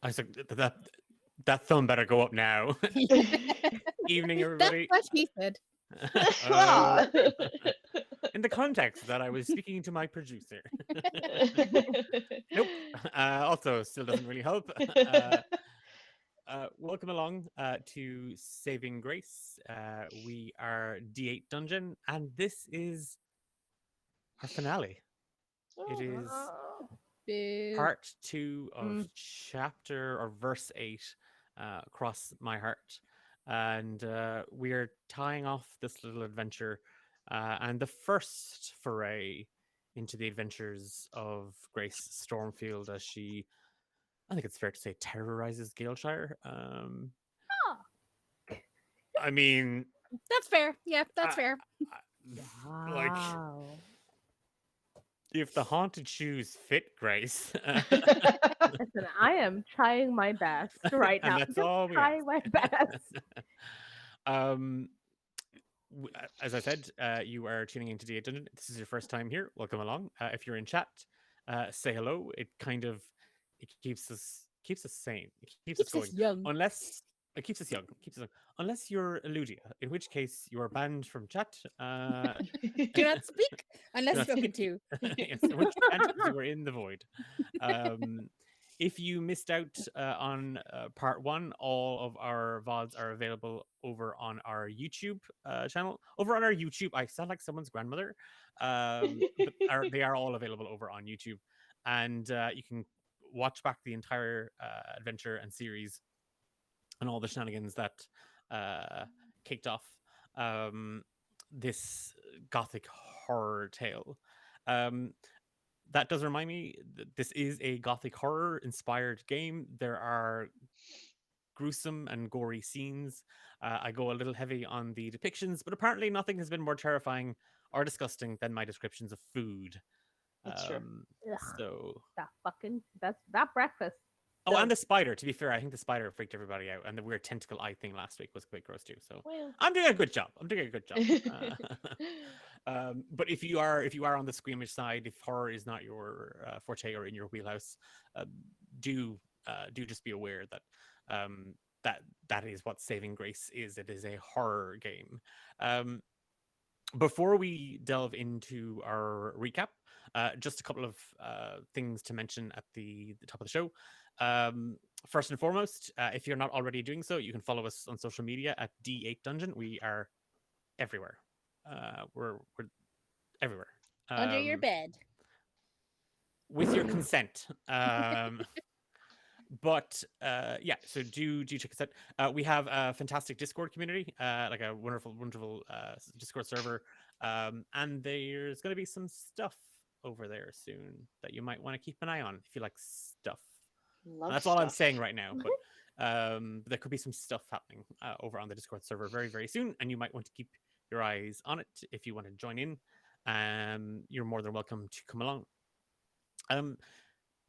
I was like, that thumb better go up now. Evening, That's everybody. what she said. Oh, Ah. in the context that I was speaking to my producer. Nope. Also, still doesn't really help. Welcome along to Saving Grace. We are D8 Dungeon, and this is our finale. It is Boo. part 2 of chapter or verse 8, Across My Heart. And we are tying off this little adventure and the first foray into the adventures of Grace Stormfield as she, I think it's fair to say, terrorizes Galeshire. I mean, That's fair. Yeah, that's I, fair. like, Wow. if the haunted shoes fit Grace, Listen, I am trying my best right and now. that's Just all we trying my best. um, as I said, you are tuning into D8 Dungeon. This is your first time here. Welcome along. If you're in chat, say hello. It kind of it keeps us sane. It keeps us Keeps going. us young. Unless it keeps us young. Keeps us young. Unless you're Eludia, in which case you are banned from chat. Do not speak unless not spoken speak. to. Yes, which you can't because you were in the void. Um, if you missed out on part 1, all of our VODs are available over on our YouTube channel. Over on our YouTube, I sound like someone's grandmother, but they are all available over on YouTube. And you can watch back the entire adventure and series and all the shenanigans that kicked off this gothic horror tale. Um, that does remind me this is a gothic horror inspired game. There are gruesome and gory scenes. I go a little heavy on the depictions, but apparently nothing has been more terrifying or disgusting than my descriptions of food. That's true. Ugh, So that breakfast. oh, and Done. the spider. To be fair, I think the spider freaked everybody out, and the weird tentacle eye thing last week was quite gross too. So Well. I'm doing a good job. I'm doing a good job. But if you are on the squeamish side, if horror is not your forte or in your wheelhouse, uh, do just be aware that that is what Saving Grace is. It is a horror game. Um, before we delve into our recap, just a couple of things to mention at the top of the show. First and foremost, if you're not already doing so, you can follow us on social media at D8 Dungeon. We are everywhere. We're everywhere. Under your bed. With your consent. But yeah, so do check us out. We have a fantastic Discord community, like a wonderful Discord server, and there's going to be some stuff over there soon that you might want to keep an eye on if you like stuff. Love That's all I'm stuff. saying right now, but there could be some stuff happening over on the Discord server very soon, and you might want to keep your eyes on it if you want to join in. You're more than welcome to come along.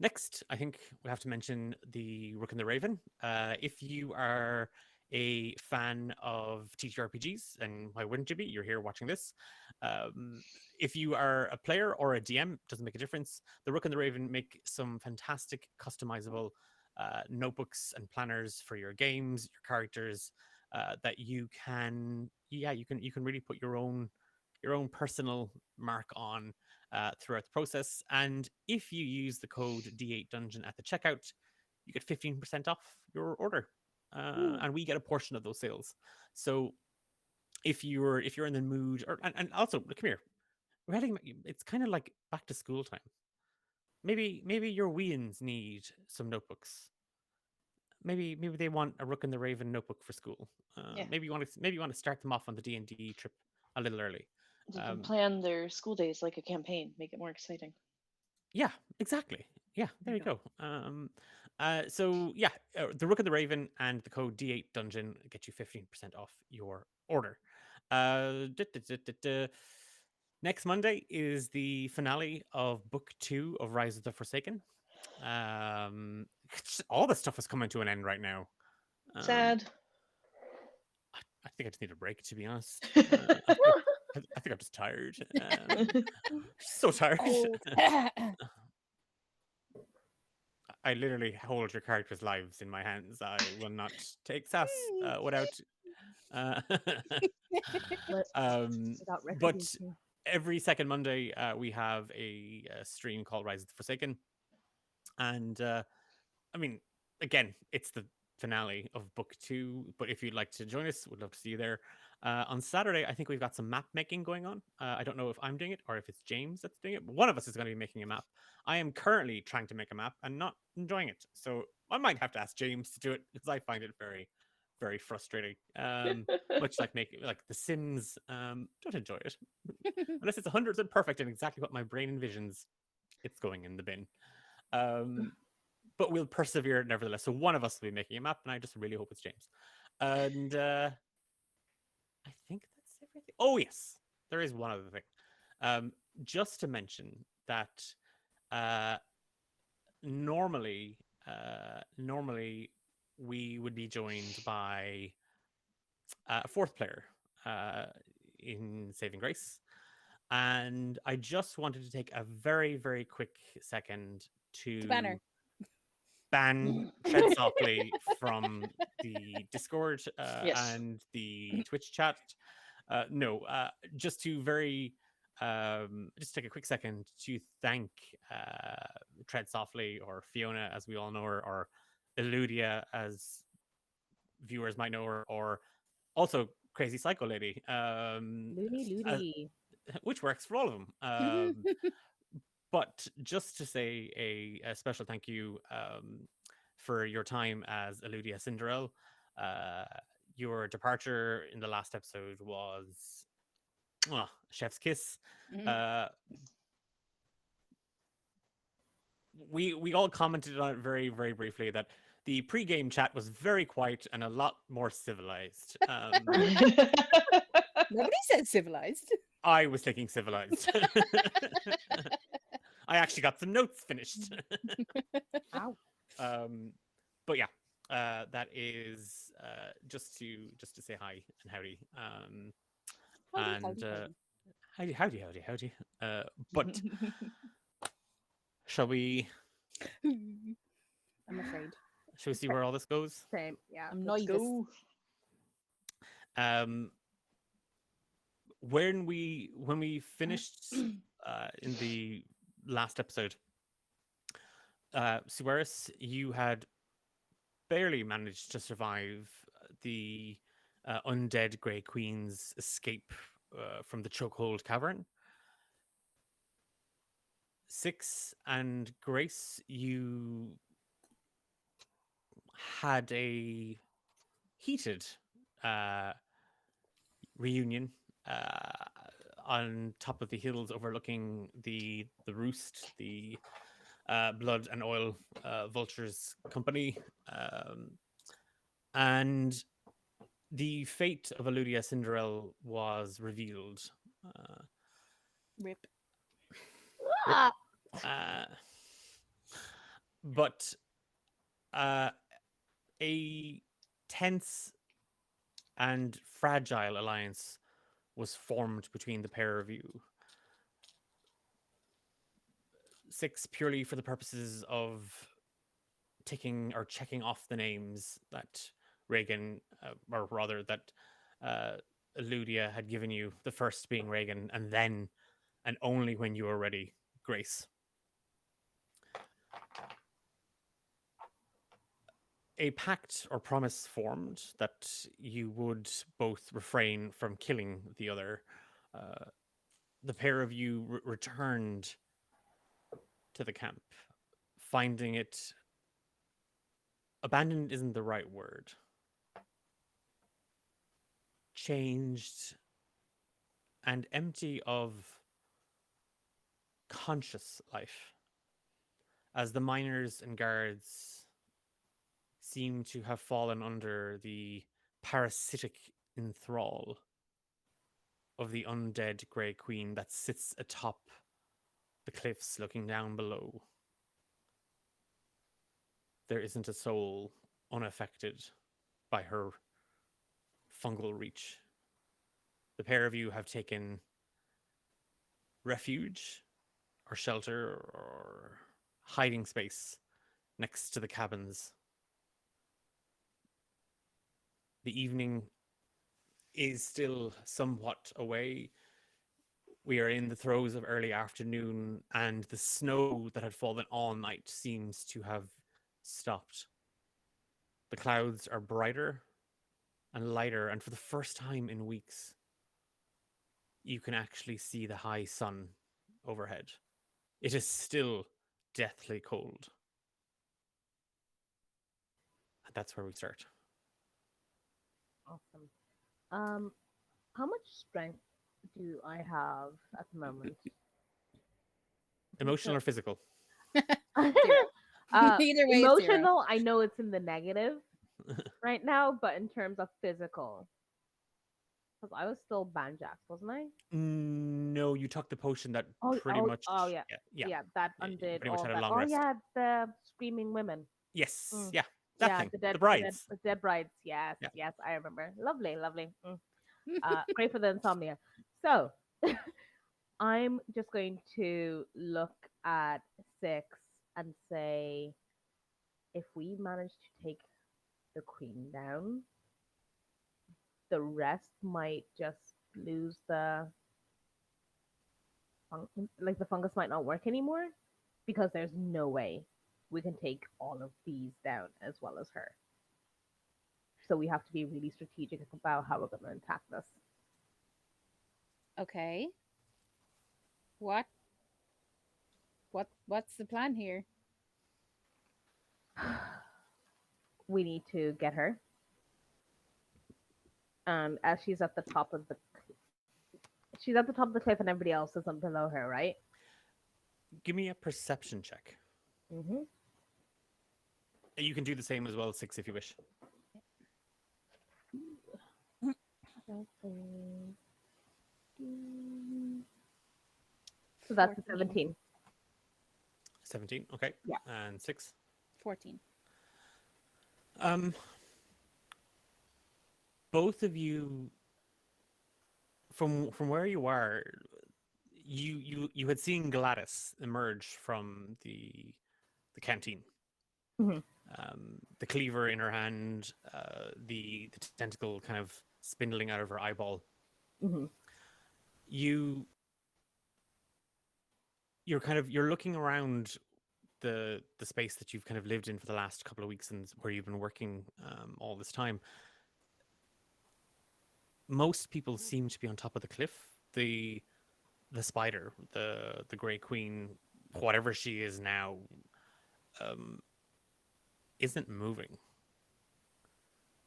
Next, I think we have to mention the Rook and the Raven. If you are a fan of TTRPGs, and why wouldn't you be? You're here watching this. If you are a player or a DM, doesn't make a difference. The Rook and the Raven make some fantastic customizable notebooks and planners for your games, your characters, that you can really put your own personal mark on throughout the process. And if you use the code D8 Dungeon at the checkout, you get 15% off your order, and we get a portion of those sales. So if you're in the mood, and also come here, we're heading. It's kind of like back to school time. Maybe your weans need some notebooks. Maybe they want a Rook and the Raven notebook for school. Yeah. Maybe you want to start them off on the D&D trip a little early. They can plan their school days like a campaign, make it more exciting. Yeah, exactly. Yeah, there you go. So yeah, the Rook and the Raven and the code D8 Dungeon get you 15% off your order. Next Monday is the finale of Book 2 of Rise of the Forsaken. All the stuff is coming to an end right now. Sad. I think I just need a break, to be honest. I think I'm just tired. So tired. Oh. I literally hold your characters' lives in my hands. I will not take sass without. Uh, What um, without but retribution? every second Monday, we have a stream called Rise of the Forsaken, and I mean, again, it's the finale of book 2. But if you'd like to join us, we'd love to see you there. On Saturday, I think we've got some map making going on. I don't know if I'm doing it or if it's James that's doing it, but one of us is going to be making a map. I am currently trying to make a map and not enjoying it, so I might have to ask James to do it because I find it very, very frustrating. Much like making like The Sims, don't enjoy it unless it's 100% perfect and exactly what my brain envisions. It's going in the bin. But we'll persevere nevertheless. So one of us will be making a map, and I just really hope it's James. And I think that's everything. Oh yes, there is one other thing. Just to mention that normally we would be joined by a fourth player in Saving Grace. And I just wanted to take a very, very quick second to Banner. ban Tread Softly from the Discord Yes. and the Twitch chat. No, just to very just take a quick second to thank Tread Softly, or Fiona as we all know her, or Eludia as viewers might know her, or also Crazy Psycho Lady, Loony Loony. which works for all of them. But just to say a special thank you for your time as Eludia Cinderell. Your departure in the last episode was chef's kiss. We all commented on it very, very briefly that the pre-game chat was very quiet and a lot more civilized. Nobody said civilized. I was thinking civilized. I actually got some notes finished. Wow. But yeah, that is just to say hi and howdy. Howdy. But shall we I'm afraid. see where all this goes? Same. Yeah. I'm Let's nervous. go. When we finished in the last episode, Suarez, you had barely managed to survive the undead Grey Queen's escape from the Chokehold Cavern. Six and Grace, you had a heated reunion on top of the hills overlooking the Roost, the blood and oil vultures company, and the fate of Eludia Cinderell was revealed. Rip. Ah! But a tense and fragile alliance was formed between the pair of you. Six, purely for the purposes of ticking or checking off the names that Reagan, or rather that Eludia had given you, the first being Reagan, and then, and only when you were ready, Grace. A pact or promise formed that you would both refrain from killing the other. The pair of you returned to the camp, finding it abandoned isn't the right word. Changed and empty of conscious life, as the miners and guards seem to have fallen under the parasitic enthrall of the undead Grey Queen that sits atop the cliffs looking down below. There isn't a soul unaffected by her fungal reach. The pair of you have taken refuge or shelter or hiding space next to the cabins. The evening is still somewhat away. We are in the throes of early afternoon, and the snow that had fallen all night seems to have stopped. The clouds are brighter and lighter, and for the first time in weeks, you can actually see the high sun overhead. It is still deathly cold. And that's where we start. Awesome. How much strength do I have at the moment? Emotional or physical? uh, Either way, it's zero. emotional, I know it's in the negative right now, but in terms of physical, because I was still banjaxed, wasn't I? No, you took the potion that pretty much. Yeah, Yeah. that Yeah, you undid pretty much all had a that. long Oh rest. yeah, the screaming women. Yes. Mm. Yeah. That Yeah, thing. the dead, The brides. the dead brides. Yes, Yeah. yes, I remember. Lovely, lovely. Great for the insomnia. So, I'm just going to look at 6 and say, if we manage to take the queen down, the rest might just lose the fungus might not work anymore, because there's no way we can take all of these down as well as her. So we have to be really strategic about how we're going to attack this. Okay. What's the plan here? We need to get her. And as she's at the top of the cliff and everybody else is below her, right? Give me a perception check. Mm-hmm. You can do the same as well, 6 if you wish. So that's a 14. 17. 17. Okay. Yeah. And 6. 14. Both of you, from where you are, you had seen Gladys emerge from the canteen. Mhm. The cleaver in her hand, the tentacle kind of spindling out of her eyeball. Mm-hmm. You're looking around the space that you've kind of lived in for the last couple of weeks and where you've been working all this time. Most people seem to be on top of the cliff. The spider, the Grey Queen, whatever she is now, isn't moving.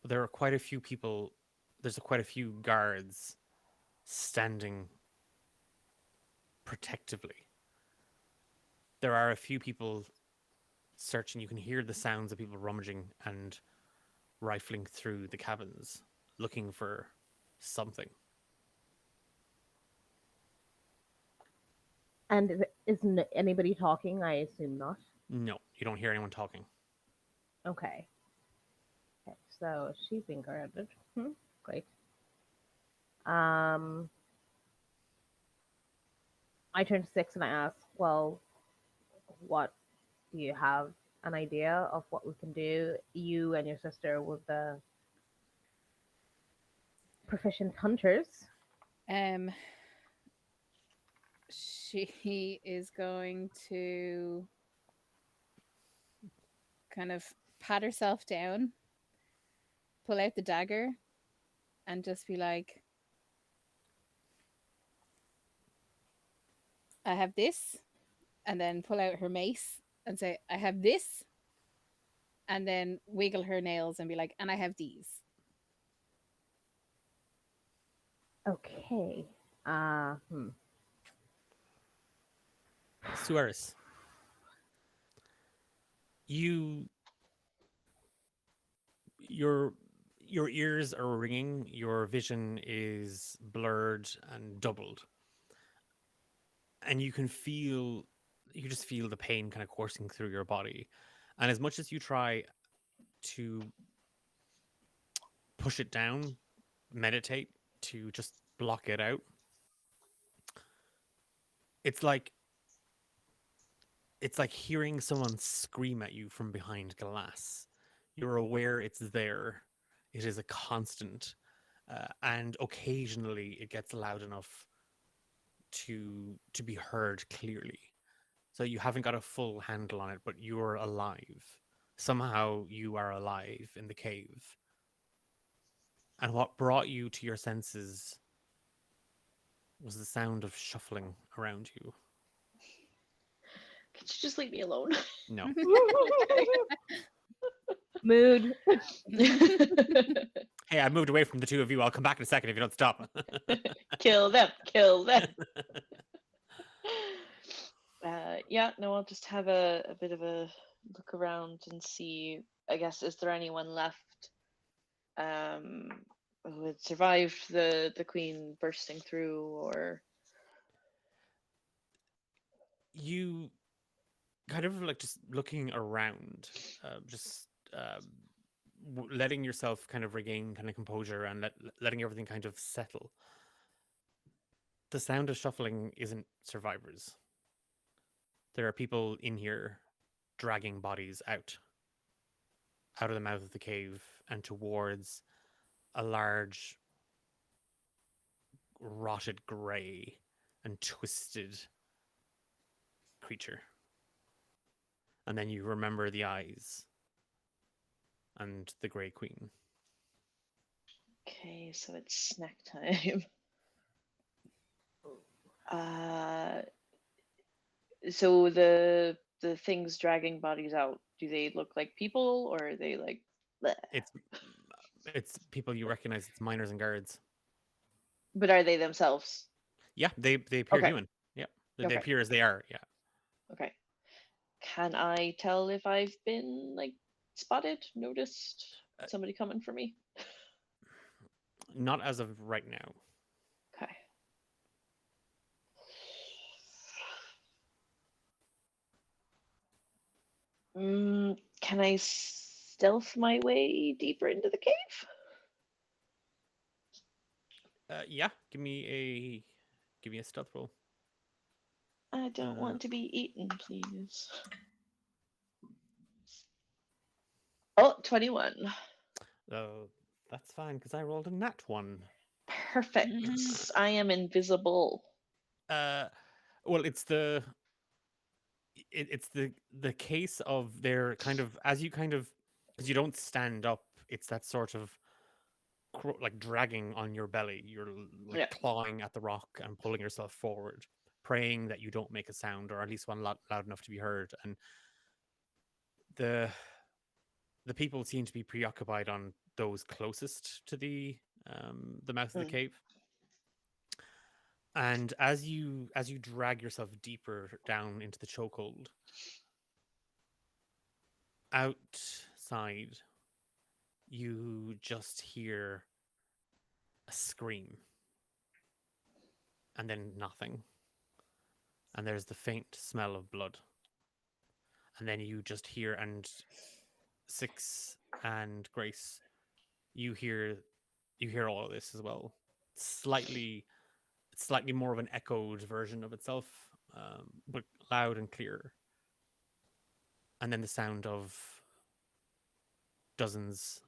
There are quite a few people. There's quite a few guards standing protectively. There are a few people searching. You can hear the sounds of people rummaging and rifling through the cabins, looking for something. And isn't anybody talking? I assume not. No, you don't hear anyone talking. Okay. Okay, so she's being guarded. Great. I turn to 6 and I ask, well, what do you have an idea of what we can do? You and your sister with the proficient hunters. She is going to kind of pat herself down, pull out the dagger, and just be like, I have this, and then pull out her mace and say, I have this, and then wiggle her nails and be like, and I have these. Okay. Suarez, your ears are ringing, your vision is blurred and doubled, and you just feel the pain kind of coursing through your body. And as much as you try to push it down, meditate to just block it out, it's like it's like hearing someone scream at you from behind glass. You're aware it's there. It is a constant, and occasionally it gets loud enough to be heard clearly. So you haven't got a full handle on it, but you're alive. Somehow you are alive in the cave. And what brought you to your senses was the sound of shuffling around you. Could you just leave me alone? No. Mood. Hey, I moved away from the two of you. I'll come back in a second if you don't stop. Kill them. Kill them. Yeah, no, I'll just have a bit of a look around and see. I guess, is there anyone left who had survived the queen bursting through, or You kind of like just looking around, just letting yourself kind of regain kind of composure and letting everything kind of settle. The sound of shuffling isn't survivors. There are people in here dragging bodies out of the mouth of the cave and towards a large, rotted grey and twisted creature. And then you remember the eyes and the Grey Queen. okay, so it's snack time. So the things dragging bodies out, do they look like people, or are they like bleh? It's people you recognize. It's miners and guards. But are they themselves? Yeah, they appear Okay. human. Yeah, they Okay. appear as they are. Yeah. Okay. Can I tell if I've been like spotted, noticed, somebody coming for me? Not as of right now. Okay. Can I stealth my way deeper into the cave? Yeah, give me a stealth roll. I don't want to be eaten, please. Oh, 21. That's fine because I rolled a nat one. Perfect. I am invisible. Well, it's the case of their kind of as you kind of because you don't stand up. It's that sort of like dragging on your belly. You're like Yeah. clawing at the rock and pulling yourself forward, praying that you don't make a sound or at least one loud enough to be heard. And the people seem to be preoccupied on those closest to the mouth of the cave. And as you drag yourself deeper down into the chokehold, outside, you just hear a scream, and then nothing. And there's the faint smell of blood. And then you just hear, and Six and Grace, you hear all of this as well. Slightly more of an echoed version of itself, but loud and clear. And then the sound of dozens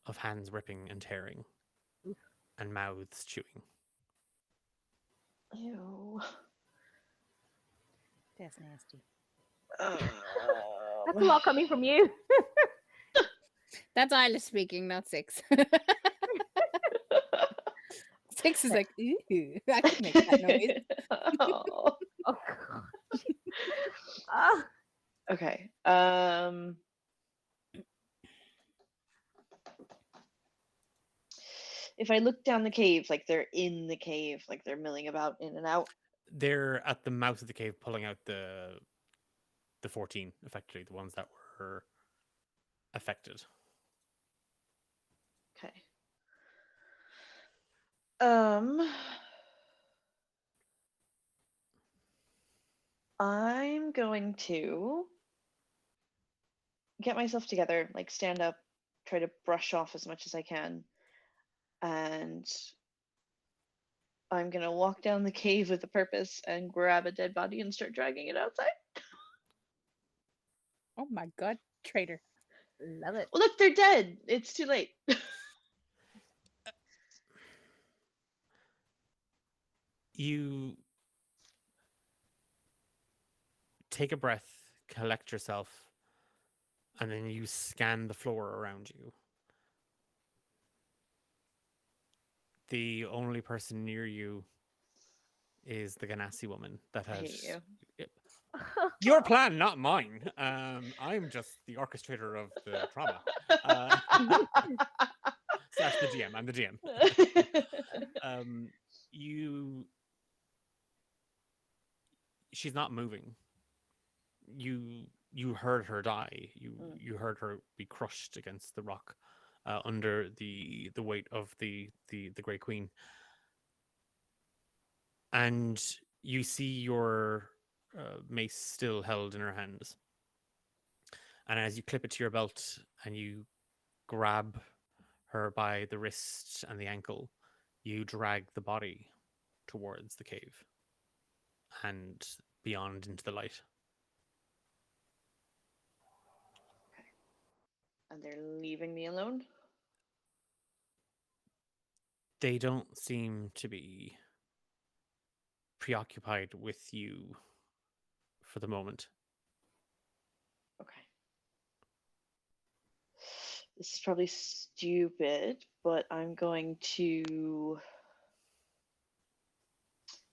of hands ripping and tearing and mouths chewing. Ew. That's nasty. That's a lot coming from you. That's Isla speaking, not Six. Six is like, ooh, I can make that noise. Oh. Oh god. Ah. Okay. If I look down the cave, like they're in the cave, like they're milling about in and out. They're at the mouth of the cave pulling out the 14, effectively, the ones that were affected. Okay. I'm going to get myself together, like stand up, try to brush off as much as I can, and I'm gonna walk down the cave with a purpose and grab a dead body and start dragging it outside. Oh my god, traitor. Love it. Well, look, they're dead. It's too late. You take a breath, collect yourself, and then you scan the floor around you. The only person near you is the Ganassi woman that I has. hate you. Your plan, not mine. I'm just the orchestrator of the trauma. Slash the GM. I'm the GM. You. She's not moving. You heard her die. You heard her be crushed against the rock, under the weight of the Grey Queen, and you see your mace still held in her hands. And as you clip it to your belt and you grab her by the wrist and the ankle, you drag the body towards the cave and beyond into the light. And they're leaving me alone? They don't seem to be preoccupied with you for the moment. Okay. This is probably stupid, but I'm going to.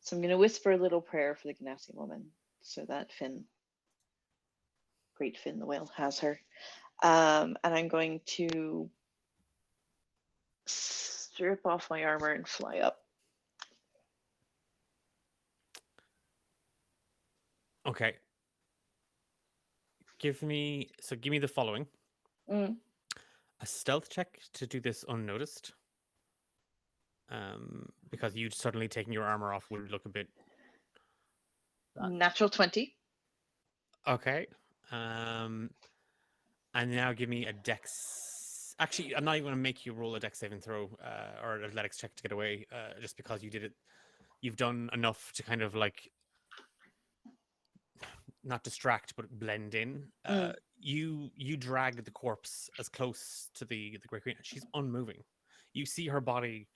So I'm going to whisper a little prayer for the Ganassi woman so that Great Finn the whale, has her. And I'm going to strip off my armor and fly up. Okay. Give me the following. Mm. A stealth check to do this unnoticed. Because you suddenly taking your armor off would look a bit. Natural 20. Okay. And now give me a dex. Actually, I'm not even going to make you roll a dex saving throw or an athletics check to get away, just because you did it. You've done enough to kind of like not distract, but blend in. You drag the corpse as close to the Great Queen. She's unmoving. You see her body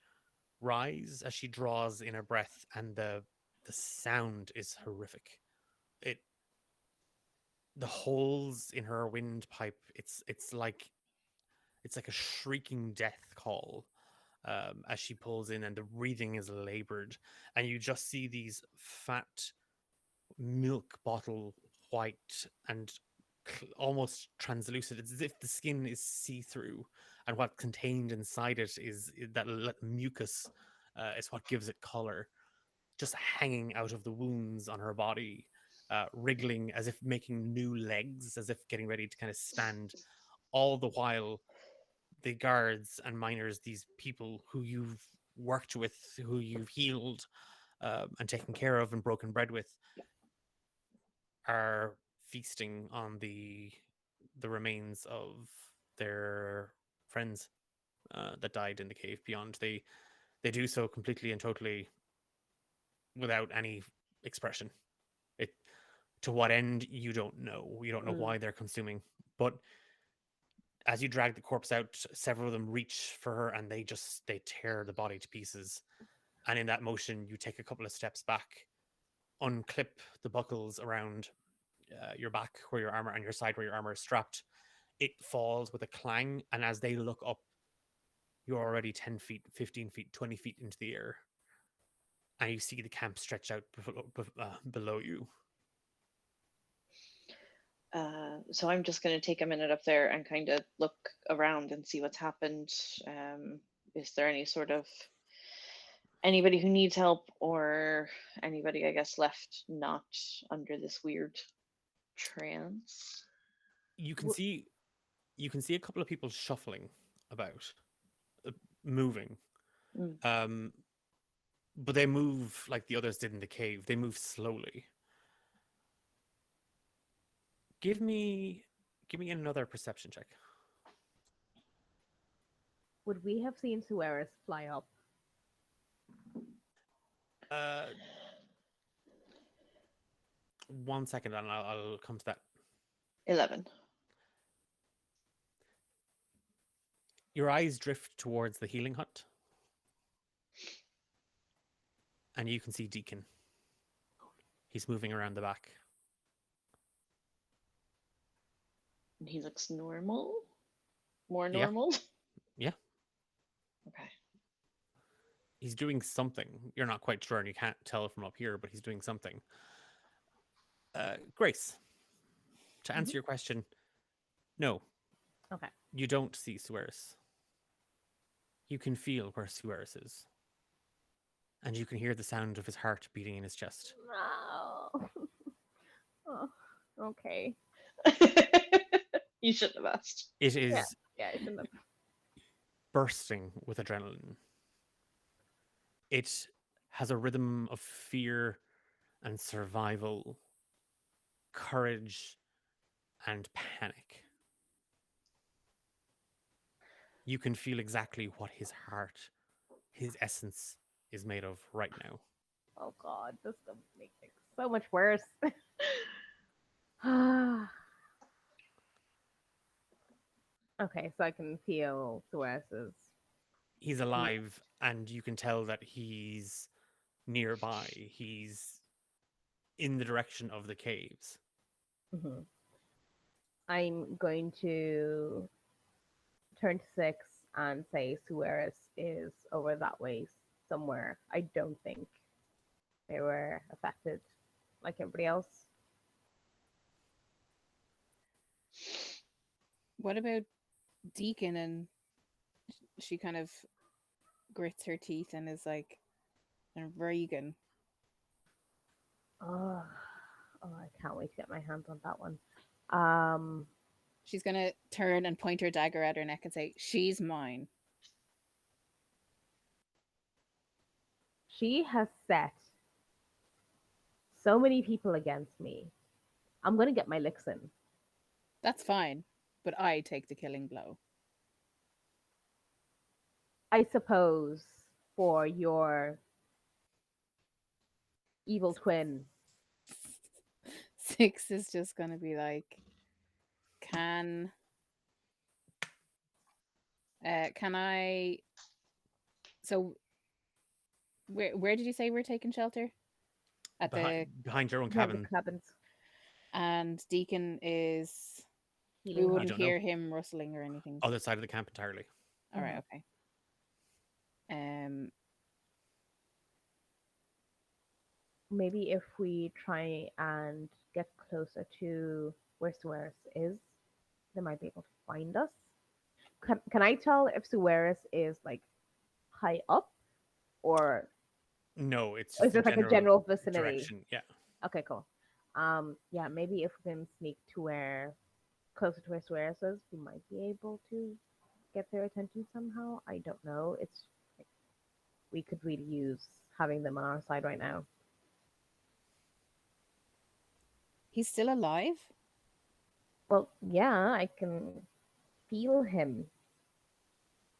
rise as she draws in her breath, and the sound is horrific. The holes in her windpipe, it's like a shrieking death call, as she pulls in, and the breathing is labored, and you just see these fat milk bottle white and almost translucent. It's as if the skin is see-through, and what contained inside it is that mucus, is what gives it color, just hanging out of the wounds on her body, wriggling as if making new legs, as if getting ready to kind of stand. All the while, the guards and miners, these people who you've worked with, who you've healed, and taken care of and broken bread with, are feasting on the remains of their friends that died in the cave beyond. They do so completely and totally without any expression. It, to what end, you don't know. You don't know why they're consuming. But as you drag the corpse out, several of them reach for her, and they tear the body to pieces. And in that motion, you take a couple of steps back, unclip the buckles around your back where your armor, and your side where your armor is strapped. It falls with a clang, and as they look up, you're already 10 feet, 15 feet, 20 feet into the air. And you see the camp stretch out below you. So I'm just going to take a minute up there and kind of look around and see what's happened. Is there any sort of anybody who needs help, or anybody, I guess, left not under this weird trance? You can see a couple of people shuffling about, moving. But they move like the others did in the cave. They move slowly. Give me another perception check. Would we have seen Sueris fly up? Uh, 1 second, and I'll come to that. 11. Your eyes drift towards the healing hut, and you can see Deacon. He's moving around the back. And he looks normal? More Yeah. normal? Yeah. Okay. He's doing something. You're not quite sure, and you can't tell from up here, but he's doing something. Grace, to answer your question, no, Okay. you don't see Sueris. You can feel where Sueris is. And you can hear the sound of his heart beating in his chest. No. Oh, okay. You shouldn't have asked. It is Yeah, I shouldn't have. bursting with adrenaline. It has a rhythm of fear and survival, courage and panic. You can feel exactly what his heart, his essence, is made of right now. Oh God, this is gonna make things so much worse. Okay, so I can feel Suarez's. He's alive, and you can tell that he's nearby. He's in the direction of the caves. Mhm. I'm going to turn to 6 and say Suarez is over that way somewhere. I don't think they were affected like everybody else. What about Deacon? And she kind of grits her teeth and is like, and Reagan. Oh, I can't wait to get my hands on that one. She's gonna turn and point her dagger at her neck and say, "She's mine." She has set so many people against me. I'm gonna get my licks in. That's fine, but I take the killing blow. I suppose for your evil twin. 6 is just gonna be like, can I? So, where did you say we're taking shelter? At Behind your own Yeah, the cabin. cabins. and Deacon is. We Healing hut. wouldn't don't know. hear him rustling or anything. Other side of the camp entirely. All right, okay. Maybe if we try and get closer to where Suarez is, they might be able to find us. Can I tell if Suarez is like high up or No, it's is just it the like a general vicinity? direction. Yeah. Okay, cool. Yeah, maybe if we can sneak to where closer to where Suarez is, we might be able to get their attention somehow. I don't know. It's like, we could really use having them on our side right now. He's still alive? Well, yeah, I can feel him.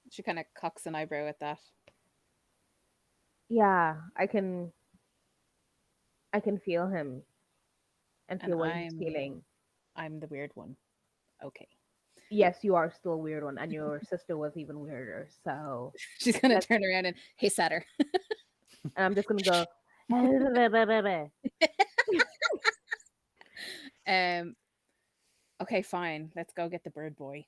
She kind of cocks an eyebrow at that. Yeah, I can feel him and feel And what he's feeling. I'm the weird one. Okay. Yes, you are still a weird one, and your sister was even weirder. So She's gonna turn around and hiss at her. and I'm just gonna go. Okay, fine. Let's go get the bird boy.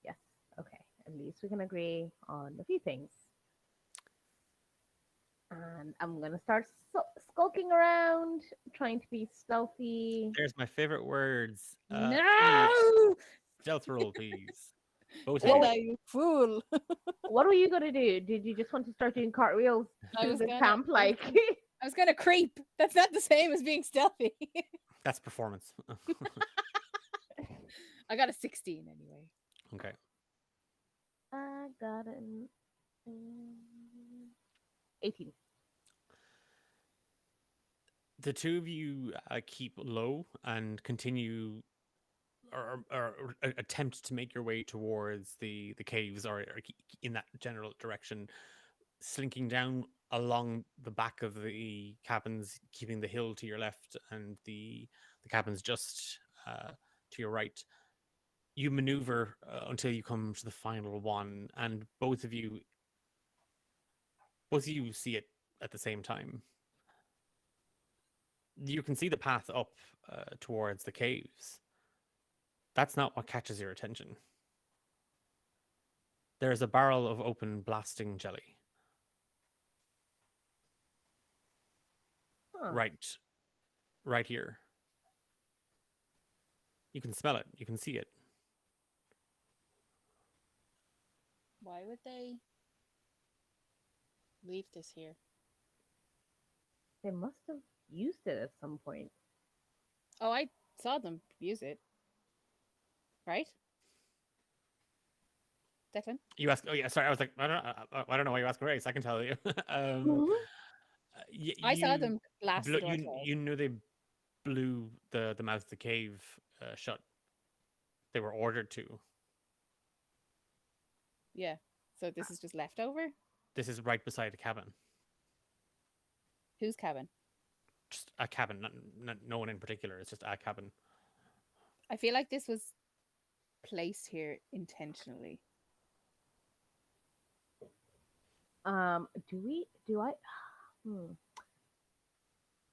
Yes. Okay. At least we can agree on a few things. And I'm gonna start skulking around, trying to be stealthy. There's my favorite words. No! Stealth roll, please. Both Well, of now, you. you fool. What were you gonna do? Did you just want to start doing cartwheels I to was the gonna- camp? Like, I was gonna creep. That's not the same as being stealthy. That's performance. I got a 16 anyway. Okay. I got an 18. The two of you keep low and continue or attempt to make your way towards the caves or in that general direction. slinking down along the back of the cabins, keeping the hill to your left and the cabins just to your right. You maneuver until you come to the final one, and both of you see it at the same time. You can see the path up towards the caves. That's not what catches your attention. There is a barrel of open blasting jelly Huh. right here. You can smell it. You can see it. Why would they leave this here? They must have used it at some point. Oh, I saw them use it. Right? Declan? You ask. Oh yeah, sorry. I was like, I don't know why you ask race. I can tell you. I saw them blast the door closed. You knew they blew the mouth of the cave shut. They were ordered to. Yeah. So this is just leftover? This is right beside a cabin. Whose cabin? Just a cabin. No one in particular. It's just a cabin. I feel like this was placed here intentionally. Do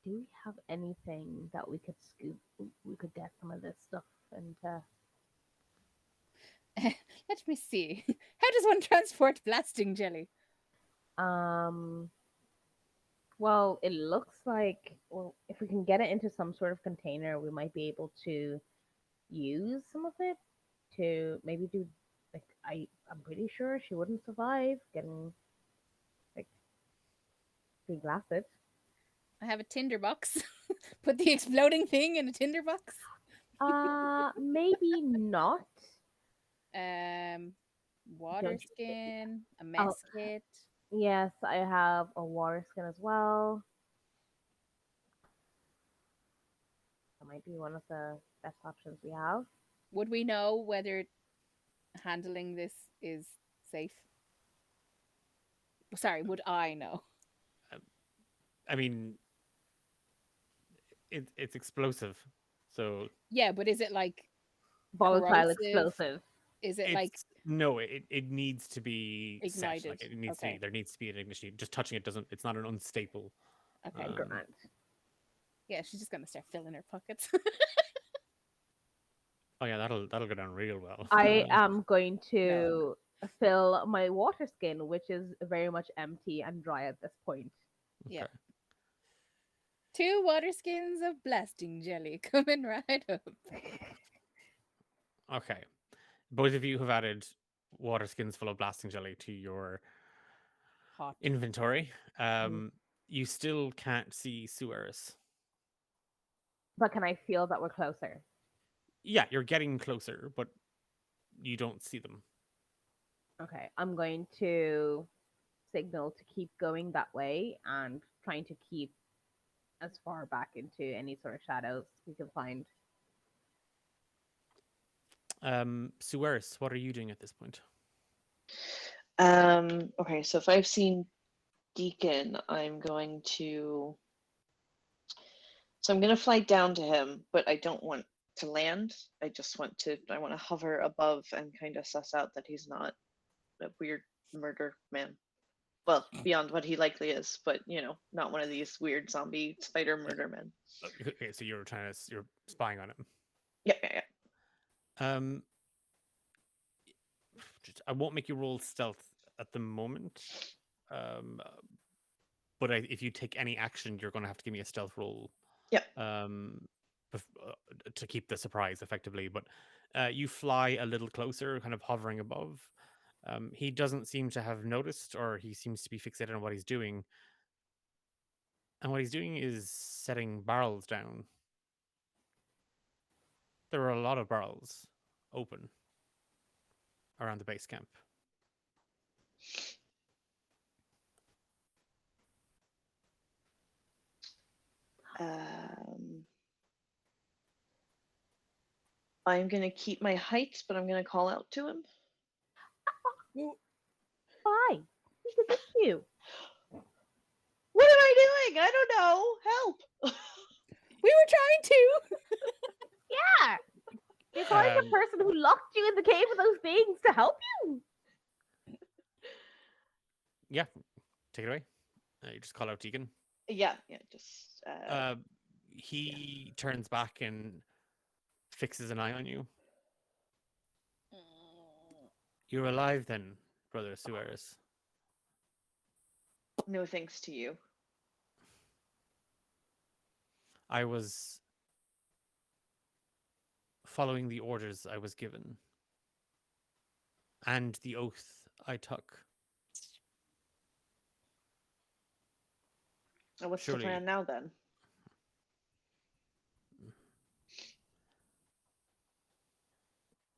we have anything that we could scoop? We could get some of this stuff and Let me see. How does one transport blasting jelly? well, it looks like, well, if we can get it into some sort of container, we might be able to use some of it to maybe do, like, I'm pretty sure she wouldn't survive getting, like, being blasted. I have a tinder box. Put the exploding thing in a tinder box. Maybe not. Water Don't- skin, a mess kit. Yes, I have a water skin as well. That might be one of the best options we have. Would we know whether handling this is safe? Sorry, would I know? I mean, it's explosive, so Yeah, but is it like Volatile corrosive? explosive. Is it like no, it needs to be set. ignited? Like, it needs to Okay. be, there needs to be an ignition. Just touching it doesn't. It's not an unstable. Okay, Um, good. Yeah, she's just gonna start filling her pockets. Oh yeah, that'll go down real well. I am going to fill my water skin, which is very much empty and dry at this point. Yeah. Okay. 2 water skins of blasting jelly coming right up. Okay. Both of you have added water skins full of blasting jelly to your Hot. inventory. You still can't see Sueris. But can I feel that we're closer? Yeah, you're getting closer, but you don't see them. Okay, I'm going to signal to keep going that way and trying to keep as far back into any sort of shadows we can find. Sueris, what are you doing at this point? Okay, so if I've seen Deacon, I'm going to fly down to him, but I don't want to land. I want to hover above and kind of suss out that he's not a weird murder man. Well, beyond what he likely is, but not one of these weird zombie spider murder men. Okay, so you're spying on him. Yeah. I won't make you roll stealth at the moment. But if you take any action, you're going to have to give me a stealth roll. Yep. To keep the surprise effectively. But you fly a little closer, kind of hovering above. He doesn't seem to have noticed, or he seems to be fixated on what he's doing. And what he's doing is setting barrels down. There are a lot of barrels open around the base camp. I'm going to keep my height, but I'm going to call out to him. Fine. to fix you. What am I doing? I don't know. Help. We were trying to. Yeah. You're calling the Um, person who locked you in the cave with those things to help you? yeah, take it away. You just call out Deacon. Yeah, just He turns back and fixes an eye on you. You're alive then, Brother Suarez. no thanks to you. I was following the orders I was given and the oath I took. And what's Surely- the plan now then?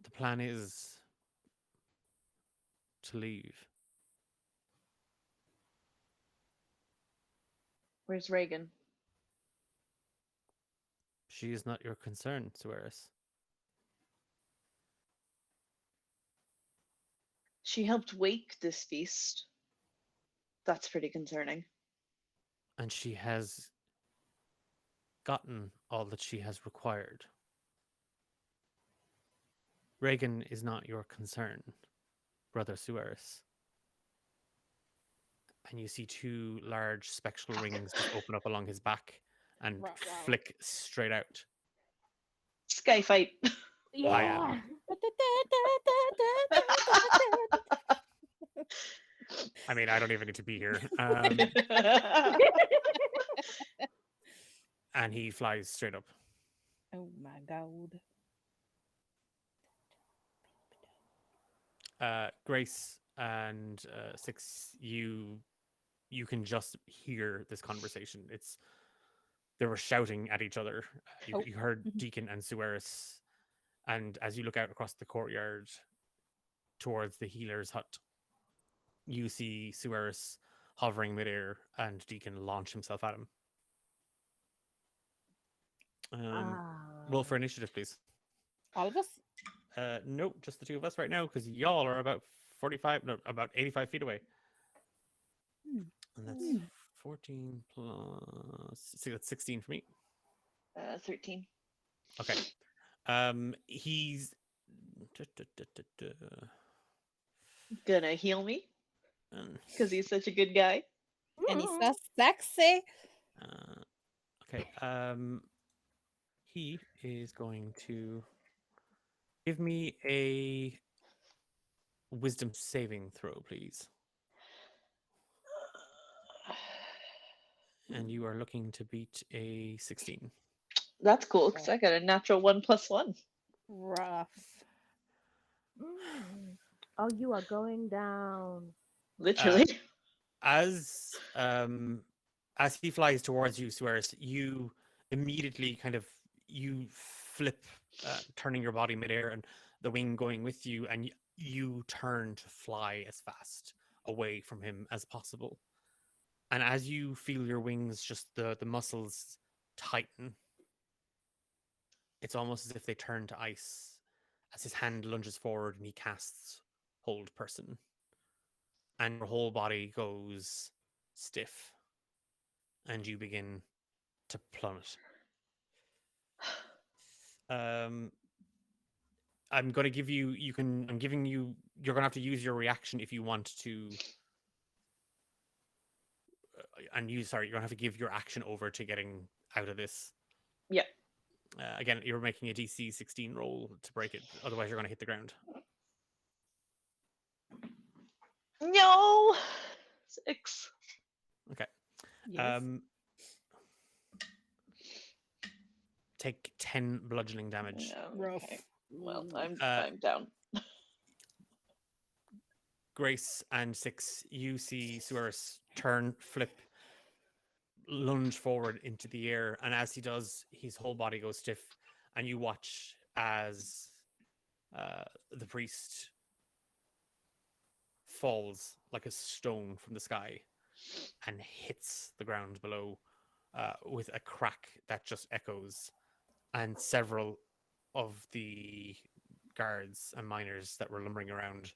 The plan is to leave. Where's Reagan? She is not your concern, Suarez. She helped wake this feast. That's pretty concerning. And she has gotten all that she has required. Reagan is not your concern, Brother Suarez. And you see two large spectral rings just open up along his back and Wow. flick straight out. Sky fight. Yeah. I mean, I don't even need to be here. And he flies straight up. Oh my god. Grace and Six, you can just hear this conversation. They were shouting at each other. Oh. You heard Mhm. Deacon and Suarez, and as you look out across the courtyard towards the healer's hut, you see Suarez hovering midair and Deacon launch himself at him. Roll for initiative, please. All of us? Nope, just the two of us right now, because y'all are about 85 feet away. And that's Hmm. 14 plus. See, that's 16 for me. 13. Okay. He's Gonna heal me because he's such a good guy. And he's so sexy. okay. He is going to give me a wisdom saving throw, please. And you are looking to beat a 16. That's cool because I got a natural 1+1. Rough. Oh, you are going down. Literally. As he flies towards you, Suarez, you immediately you flip, turning your body midair and the wing going with you, and you turn to fly as fast away from him as possible. And as you feel your wings, just the muscles tighten, it's almost as if they turn to ice as his hand lunges forward and he casts Hold Person. And your whole body goes stiff. And you begin to plummet. I'm going to give you, you're going to have to use your reaction if you want to, you're going to have to give your action over to getting out of this. Yeah. Again, you're making a DC 16 roll to break it. Otherwise, you're going to hit the ground. No. 6. Okay. Yes. Take 10 bludgeoning damage. Rough. Okay. Well, Mm. I'm down. Grace and Six, you see Suarez turn, flip, lunge forward into the air, and as he does, his whole body goes stiff, and you watch as the priest falls like a stone from the sky and hits the ground below with a crack that just echoes, and several of the guards and miners that were lumbering around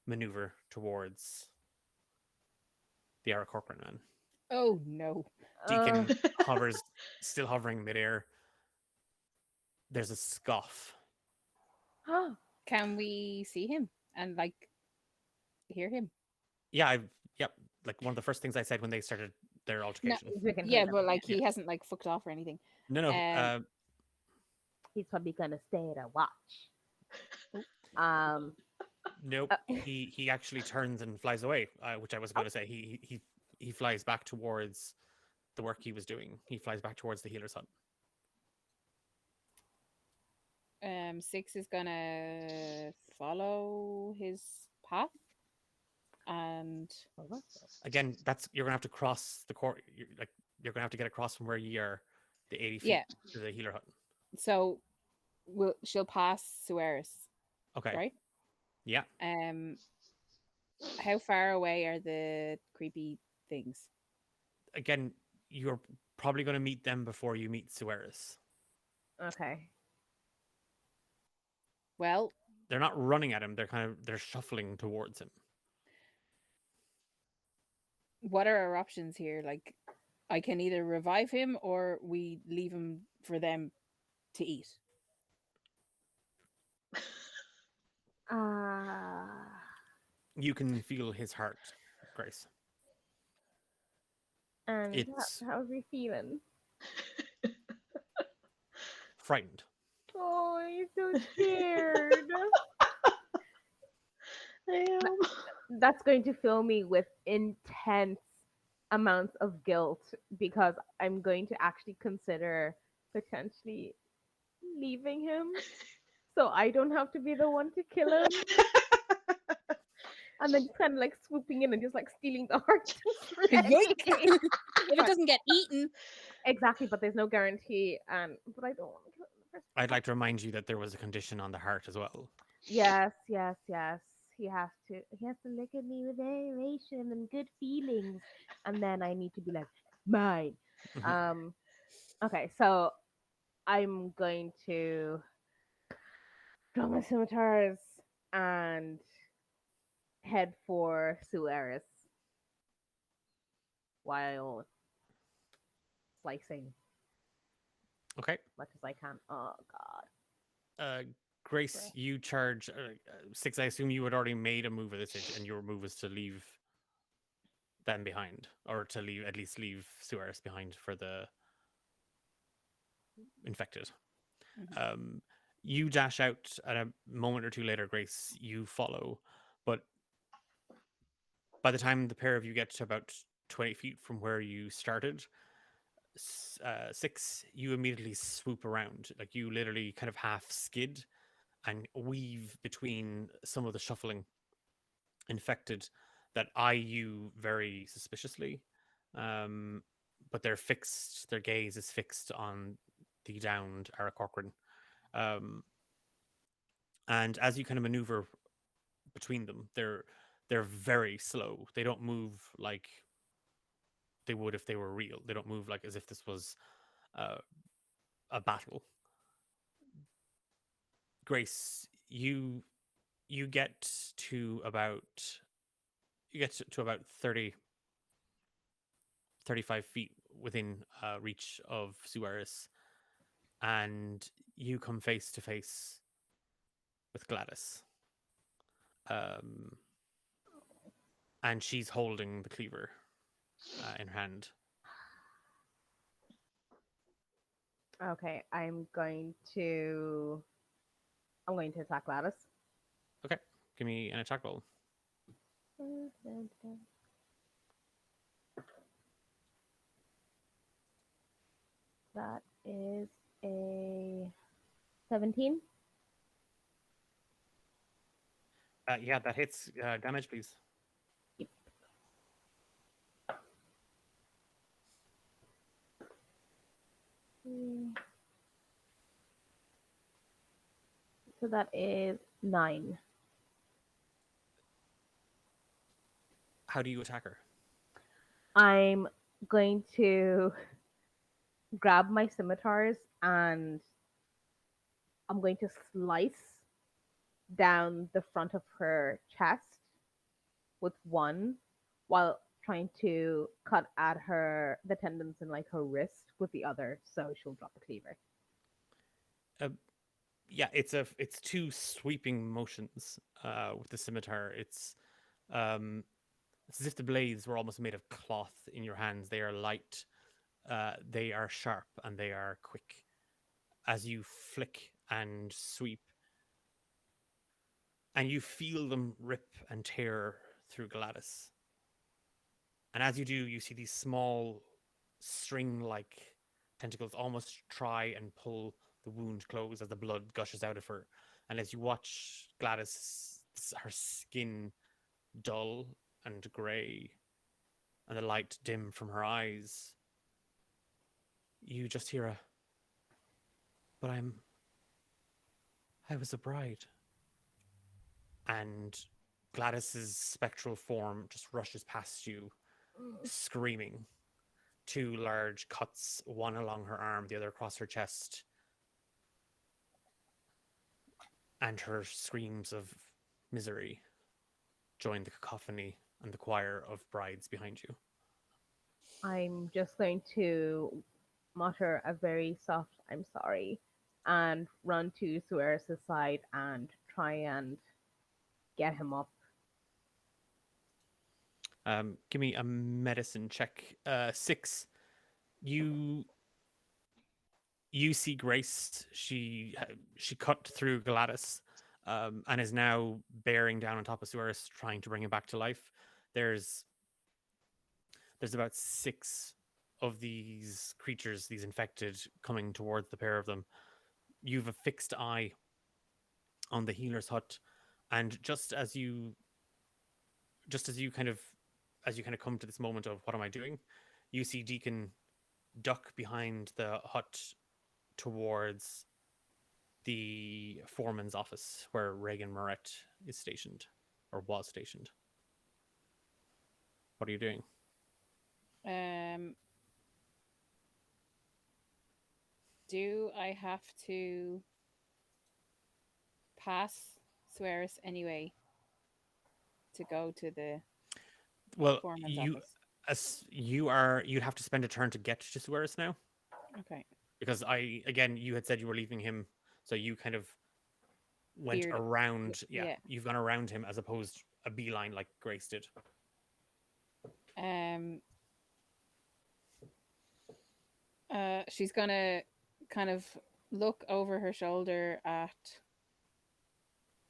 maneuver towards the Ara Corcoran man. Oh no. Deacon hovers, still hovering midair. There's a scoff. Can we see him and like hear him? Yeah, yep. Like one of the first things I said when they started their altercation. we can hear Yeah, them. but like Yeah. he hasn't like fucked off or anything. No. He's probably gonna stay to watch. Oh. Nope. He actually turns and flies away, which I was going to say. He flies back towards the work he was doing. He flies back towards the healer's hut. Six is gonna follow his path, and Again, you're gonna have to cross the court. You're gonna have to get across from where you are, the 80 feet Yeah. to the healer hut. so she'll pass Sueris, Okay. right? Yeah. How far away are the creepy things? Again, you're probably going to meet them before you meet Sueris. Okay. Well, They're not running at him. They're shuffling towards him. what are our options here? Like, I can either revive him or we leave him for them to eat. You can feel his heart, Grace. And It's how's he feeling? frightened. Oh, he's so scared. I am. That's going to fill me with intense amounts of guilt because I'm going to actually consider potentially leaving him so I don't have to be the one to kill him. And then just kind of like swooping in and just like stealing the heart. Yoink! If it doesn't get eaten, Exactly, but there's no guarantee. But I don't want to kill him in the first I'd like to remind you that there was a condition on the heart as well. Yes. He has to look at me with adoration and good feelings. And then I need to be like, mine. Okay, so I'm going to draw my scimitars and head for Sueris while slicing Okay. as much as I can. Oh god. Grace, Right. you charge 6. I assume you had already made a move at this stage, and your move was to leave them behind, or to at least leave Sueris behind for the infected. You dash out, at a moment or two later, Grace, you follow, but by the time the pair of you get to about 20 feet from where you started, 6, you immediately swoop around. Like, you literally kind of half skid and weave between some of the shuffling infected that eye you very suspiciously. But they're fixed, their gaze is fixed on the downed Ara Corcoran. And as you kind of maneuver between them, they're very slow. They don't move like they would if they were real. They don't move like as if this was a battle. Grace, you get to about 30 35 feet within reach of Sueris, and you come face to face with Gladys. And she's holding the cleaver in her hand. Okay, I'm going to attack Gladys. Okay, give me an attack roll. That is a 17. Yeah, that hits. Damage, please. Yep. So that is 9. How do you attack her? I'm going to grab my scimitars and I'm going to slice down the front of her chest with one while trying to cut at the tendons in like her wrist with the other, so she'll drop the cleaver. Yeah, it's two sweeping motions with the scimitar. It's as if the blades were almost made of cloth in your hands. They are light, they are sharp, and they are quick. As you flick and sweep, and you feel them rip and tear through Gladys. And as you do, you see these small string-like tentacles almost try and pull the wound close as the blood gushes out of her. And as you watch Gladys, her skin dull and grey, and the light dim from her eyes, you just hear a, but I was a bride. And Gladys's spectral form just rushes past you, screaming. Two large cuts, one along her arm, the other across her chest. And her screams of misery join the cacophony and the choir of brides behind you. I'm just going to mutter a very soft "I'm sorry" and run to Sueris' side and try and get him up. Give me a medicine check. 6. You see Grace. She cut through Gladys, and is now bearing down on top of Sueris, trying to bring him back to life. There's about 6 of these creatures, these infected, coming towards the pair of them. You've a fixed eye on the healer's hut, and just as you kind of come to this moment of what am I doing, you see Deacon duck behind the hut towards the foreman's office where Reagan Moret is stationed, or was stationed. What are you doing? Do I have to pass Sueris anyway to go to the Well, foreman's you office? you'd have to spend a turn to get to Sueris now, Okay. because you had said you were leaving him, so you kind of went Veered- around. Yeah, yeah. you've gone around him as opposed a beeline like Grace did. She's gonna kind of look over her shoulder at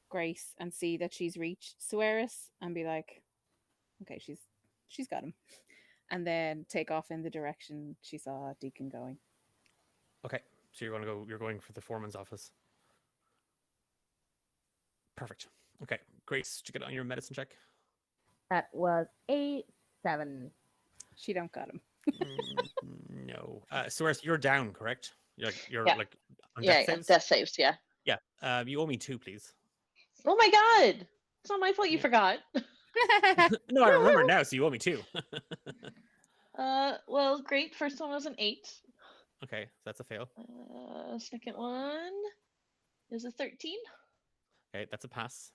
Grace and see that she's reached Sueris and be like, okay, she's got him. And then take off in the direction she saw Deacon going. Okay, so you're going for the foreman's office. Perfect. Okay, Grace, did you get on your medicine check? That was a 7. She don't got him. No. Sueris, you're down, correct? You're Yeah. like on Yeah, death saves? death saves, yeah. Yeah. You owe me 2, please. Oh my god! It's not my fault you Yeah. forgot. No, I remember now, so you owe me 2. Well, great. First one was an 8. Okay, that's a fail. Second one is a 13. Okay, that's a pass.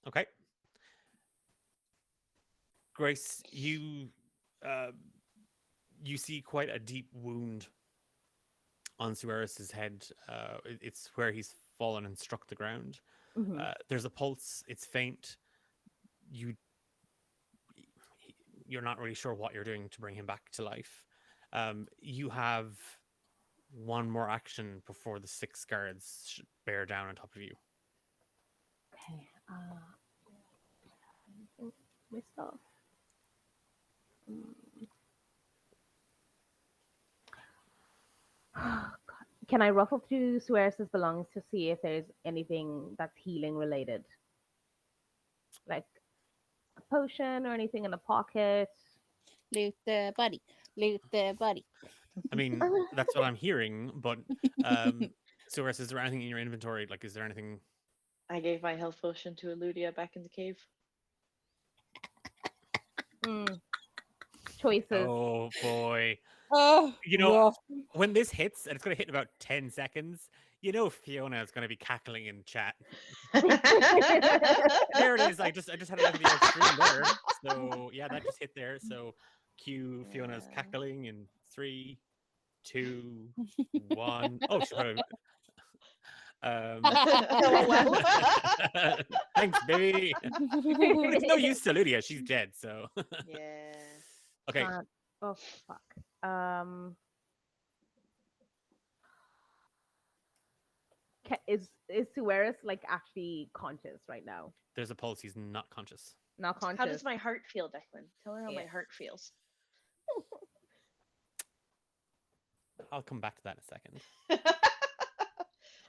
Okay. Grace, you see quite a deep wound on Sueris's head. It's where he's fallen and struck the ground. Mhm. There's a pulse. It's faint. You're not really sure what you're doing to bring him back to life. You have one more action before the 6 guards bear down on top of you. Okay. My stuff. God. Can I ruffle through Sueris' belongings to see if there's anything that's healing related? Like a potion or anything in the pocket? Loot the body. Loot the body. I mean, that's what I'm hearing, but Sueris, is there anything in your inventory? Like, is there anything? I gave my health potion to Eludia back in the cave. Choices. Oh boy. Oh, You know, rough. when this hits, and it's going to hit in about 10 seconds, You know Fiona is going to be cackling in chat. There There it is. I just had a look at the old screen there. So yeah, that just hit there. So cue Fiona's Yeah. cackling in 3, 2, 1. Oh, she's probably. LOL. Thanks, baby. It's no use to Lydia. She's dead. So Yeah. okay. Oh fuck. Is Sueris like actually conscious right now? There's a pulse. He's not conscious. Not conscious. How does my heart feel, Declan? Tell her how my Yeah. heart feels. I'll come back to that in a second.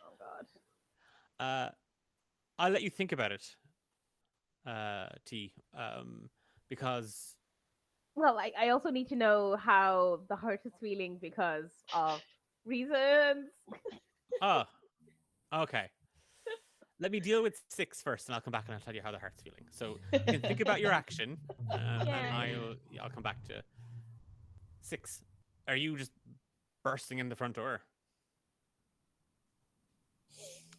Oh god. I'll let you think about it, T, because Well, I also need to know how the heart is feeling because of reasons. okay. Let me deal with 6 first, and I'll come back and I'll tell you how the heart's feeling. So you can think about your action, and I'll come back to 6. Are you just bursting in the front door?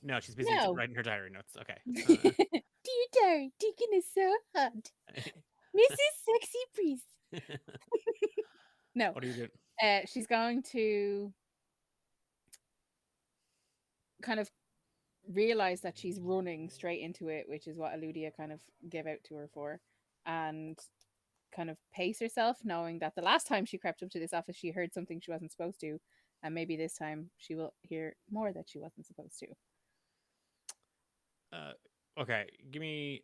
No, she's busy No. writing her diary notes. Okay. Dear diary, Deacon is so hot. Mrs. Sexy Priest. No, What are you doing? she's going to kind of realize that she's running straight into it, which is what Eludia kind of gave out to her for, and kind of pace herself, knowing that the last time she crept up to this office, she heard something she wasn't supposed to, and maybe this time she will hear more that she wasn't supposed to. Okay, give me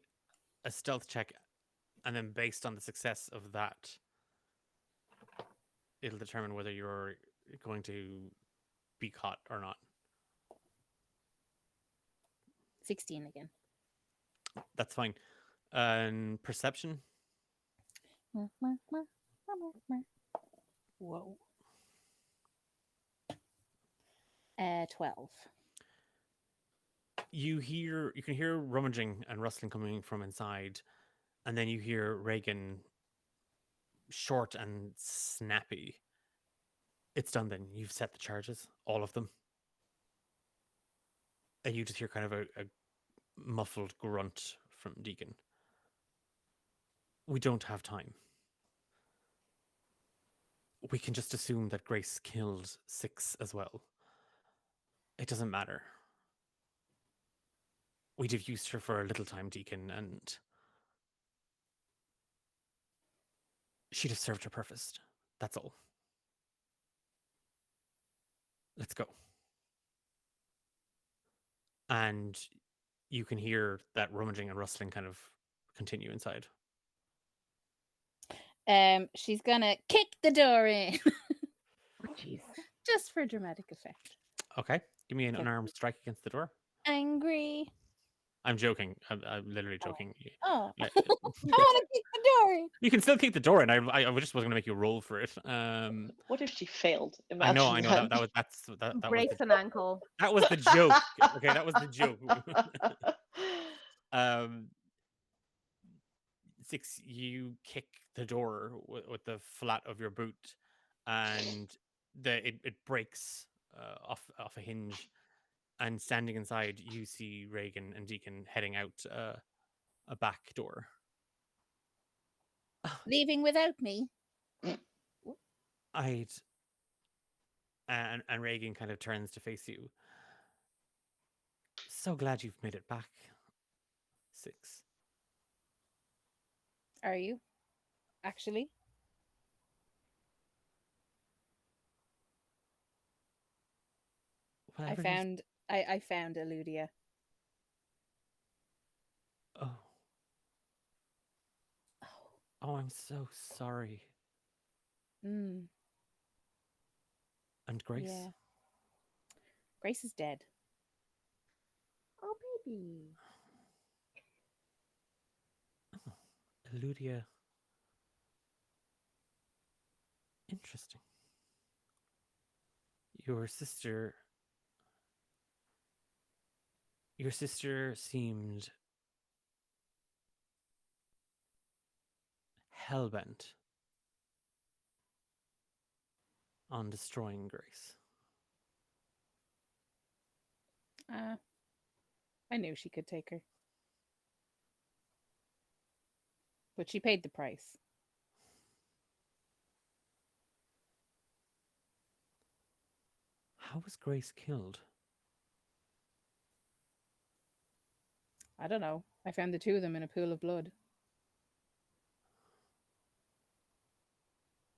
a stealth check, and then based on the success of that, it'll determine whether you're going to be caught or not. 16 again. That's fine. And perception? Whoa. 12. You can hear rummaging and rustling coming from inside, and then you hear Reagan, short and snappy. It's done then. You've set the charges, all of them. And you just hear kind of a muffled grunt from Deacon. We don't have time. We can just assume that Grace killed 6 as well. It doesn't matter. We'd have used her for a little time, Deacon, and she'd have served her purpose. That's all. Let's go. And you can hear that rummaging and rustling kind of continue inside. She's gonna kick the door in. Jeez. Just for dramatic effect. Okay, give me an Okay. unarmed strike against the door. Angry. I'm joking. I'm literally joking. Oh, Like, I want to kick the door in. you can still kick the door in. I just wasn't going to make you roll for it. What if she failed? I know. Imagine That was Breaks an ankle. that was the joke. Okay, that was the joke. 6, you kick the door with the flat of your boot, and it breaks off a hinge. And standing inside, you see Reagan and Deacon heading out a back door. Leaving without me. And Reagan kind of turns to face you. So glad you've made it back, 6. Are you? Actually? Whatever it is- I found Eludia. Oh. Oh, I'm so sorry. Mm, And Grace? yeah. Grace is dead. Oh, baby. Eludia. Interesting. Your sister seemed hellbent on destroying Grace. I knew she could take her. But she paid the price. How was Grace killed? I don't know. I found the two of them in a pool of blood.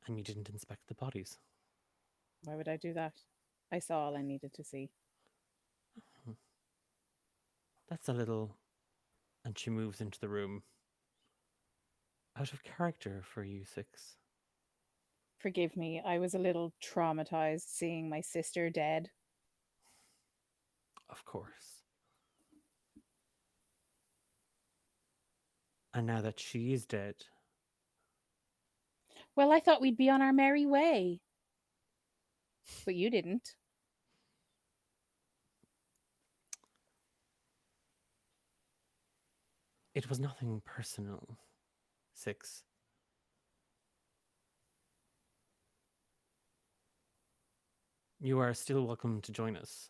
And you didn't inspect the bodies. Why would I do that? I saw all I needed to see. That's a little. And she moves into the room. Out of character for you, Six. Forgive me, I was a little traumatized seeing my sister dead. Of course. And now that she is dead, Well, I thought we'd be on our merry way. But you didn't. it was nothing personal, Six. You are still welcome to join us.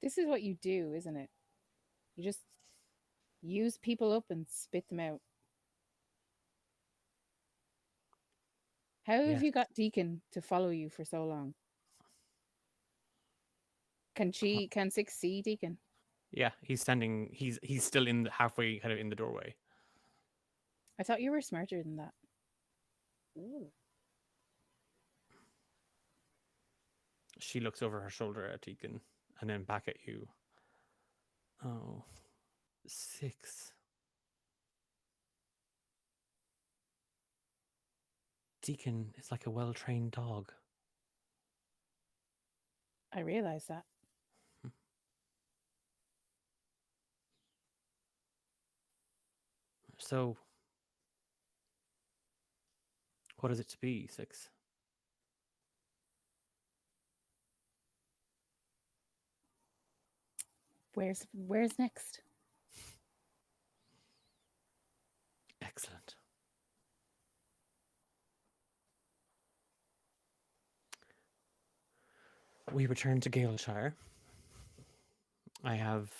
This is what you do, isn't it? You just use people up and spit them out. How have you Yes. got Deacon to follow you for so long? Can Six see Deacon? Yeah, he's standing. He's still in halfway, kind of in the doorway. I thought you were smarter than that. Ooh. She looks over her shoulder at Deacon and then back at you. Oh, Six. Deacon is like a well-trained dog. I realize that. So, what is it to be, Six? Where's next? Excellent. We return to Galeshire. I have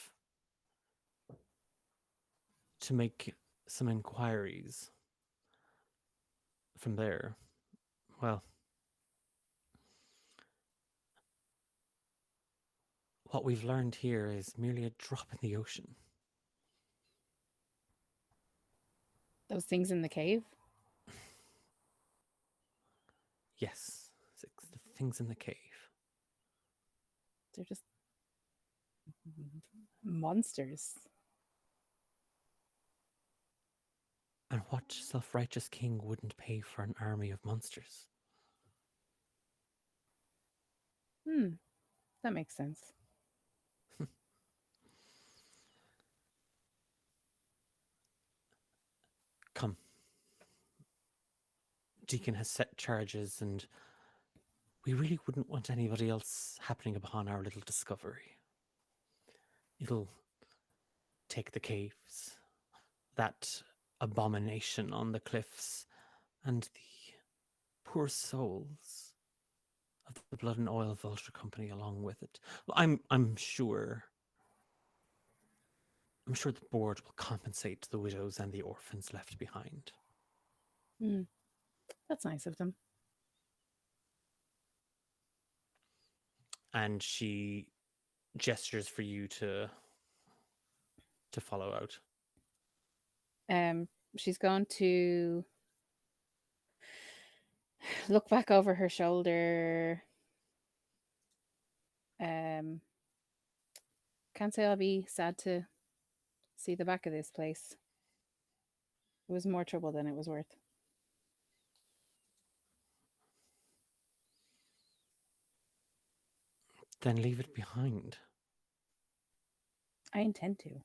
to make some inquiries from there. Well, what we've learned here is merely a drop in the ocean. Those things in the cave? Yes, Six, the things in the cave. They're just monsters. And what self-righteous king wouldn't pay for an army of monsters? That makes sense. Come. Deacon has set charges, and we really wouldn't want anybody else happening upon our little discovery. It'll take the caves, that abomination on the cliffs, and the poor souls of the Blood and Oil Vulture Company along with it. Well, I'm sure the board will compensate the widows and the orphans left behind. That's nice of them. And she gestures for you to follow out. She's going to look back over her shoulder. Can't say I'll be sad to see the back of this place. It was more trouble than it was worth. Then leave it behind. I intend to.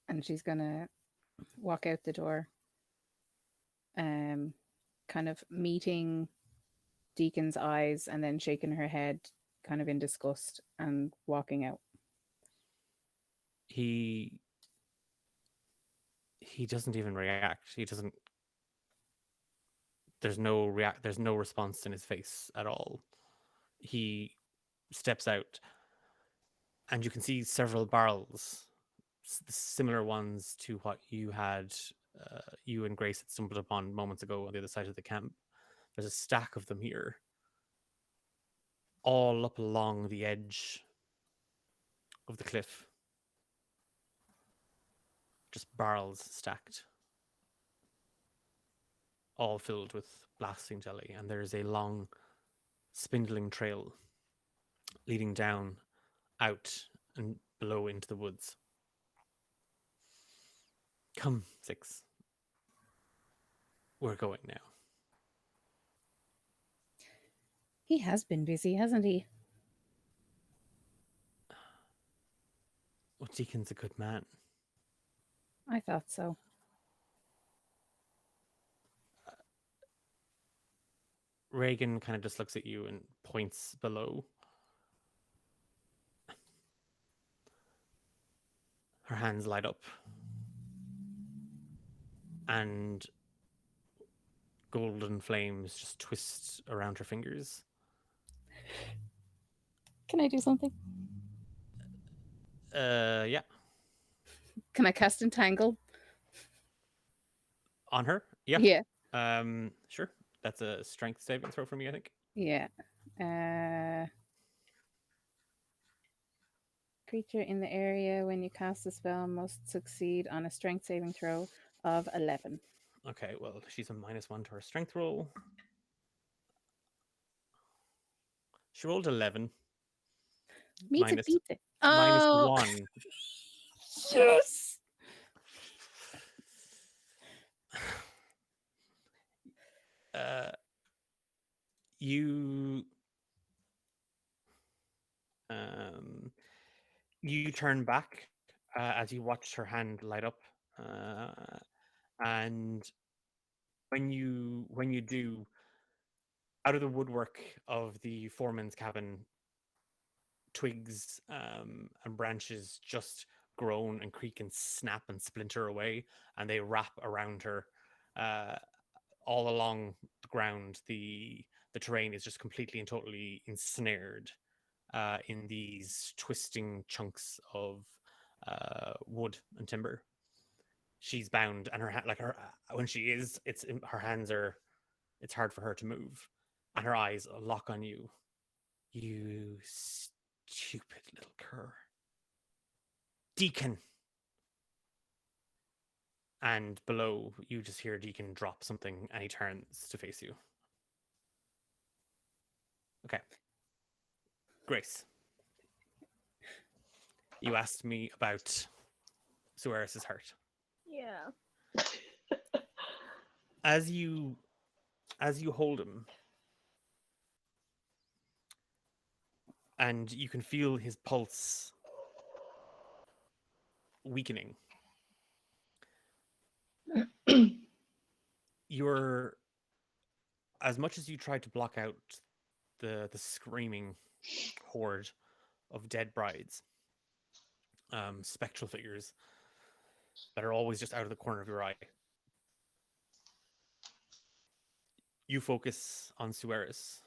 And she's gonna walk out the door, kind of meeting Deacon's eyes and then shaking her head kind of in disgust and walking out. He doesn't even react. He doesn't there's no response in his face at all. He steps out, and you can see several barrels, similar ones to what you and Grace had stumbled upon moments ago on the other side of the camp. There's a stack of them here, all up along the edge of the cliff. Just barrels stacked, all filled with blasting jelly, and there's a long, spindling trail leading down, out, and below into the woods. Come, Six. We're going now. He has been busy, hasn't he? Oh, Deacon's a good man. I thought so. Reagan kind of just looks at you and points below. Her hands light up, and golden flames just twist around her fingers. Can I do something? Yeah. Can I cast Entangle? On her? Yeah. Yeah. Sure. That's a strength saving throw for me, I think. Yeah. Creature in the area when you cast the spell must succeed on a strength saving throw of 11. Okay, well, she's a -1 to her strength roll. She rolled 11. Meet it, Minus- beat it. -1. Yes. You you turn back as you watch her hand light up, and when you do, out of the woodwork of the foreman's cabin, twigs and branches just groan and creak and snap and splinter away, and they wrap around her. All along the ground, the terrain is just completely and totally ensnared in these twisting chunks of wood and timber. She's bound, and when she is, her hands are. It's hard for her to move, and her eyes lock on you. You stupid little cur, Deacon. And below, you just hear Deacon drop something, and he turns to face you. Okay. Grace, you asked me about Suarez's hurt. Yeah. As you hold him, and you can feel his pulse weakening, you're, as much as you try to block out the screaming horde of dead brides, spectral figures that are always just out of the corner of your eye, you focus on Suarez,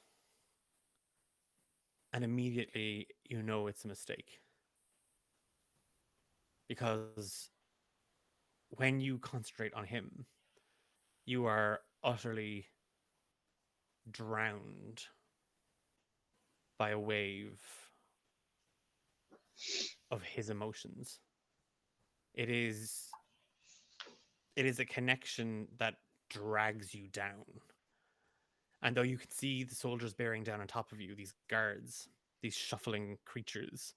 and immediately you know it's a mistake. Because when you concentrate on him, you are utterly drowned by a wave of his emotions. It is a connection that drags you down. And though you can see the soldiers bearing down on top of you, these guards, these shuffling creatures,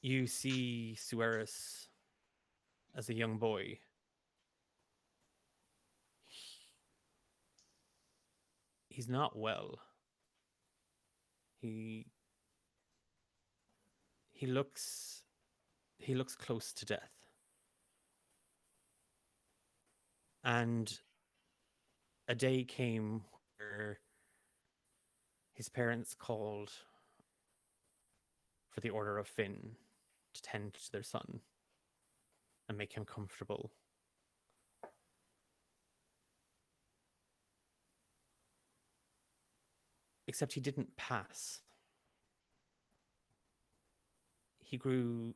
you see Suarez as a young boy. He's not well. He looks close to death. And a day came where his parents called for the Order of Finn to tend to their son and make him comfortable. Except he didn't pass. He grew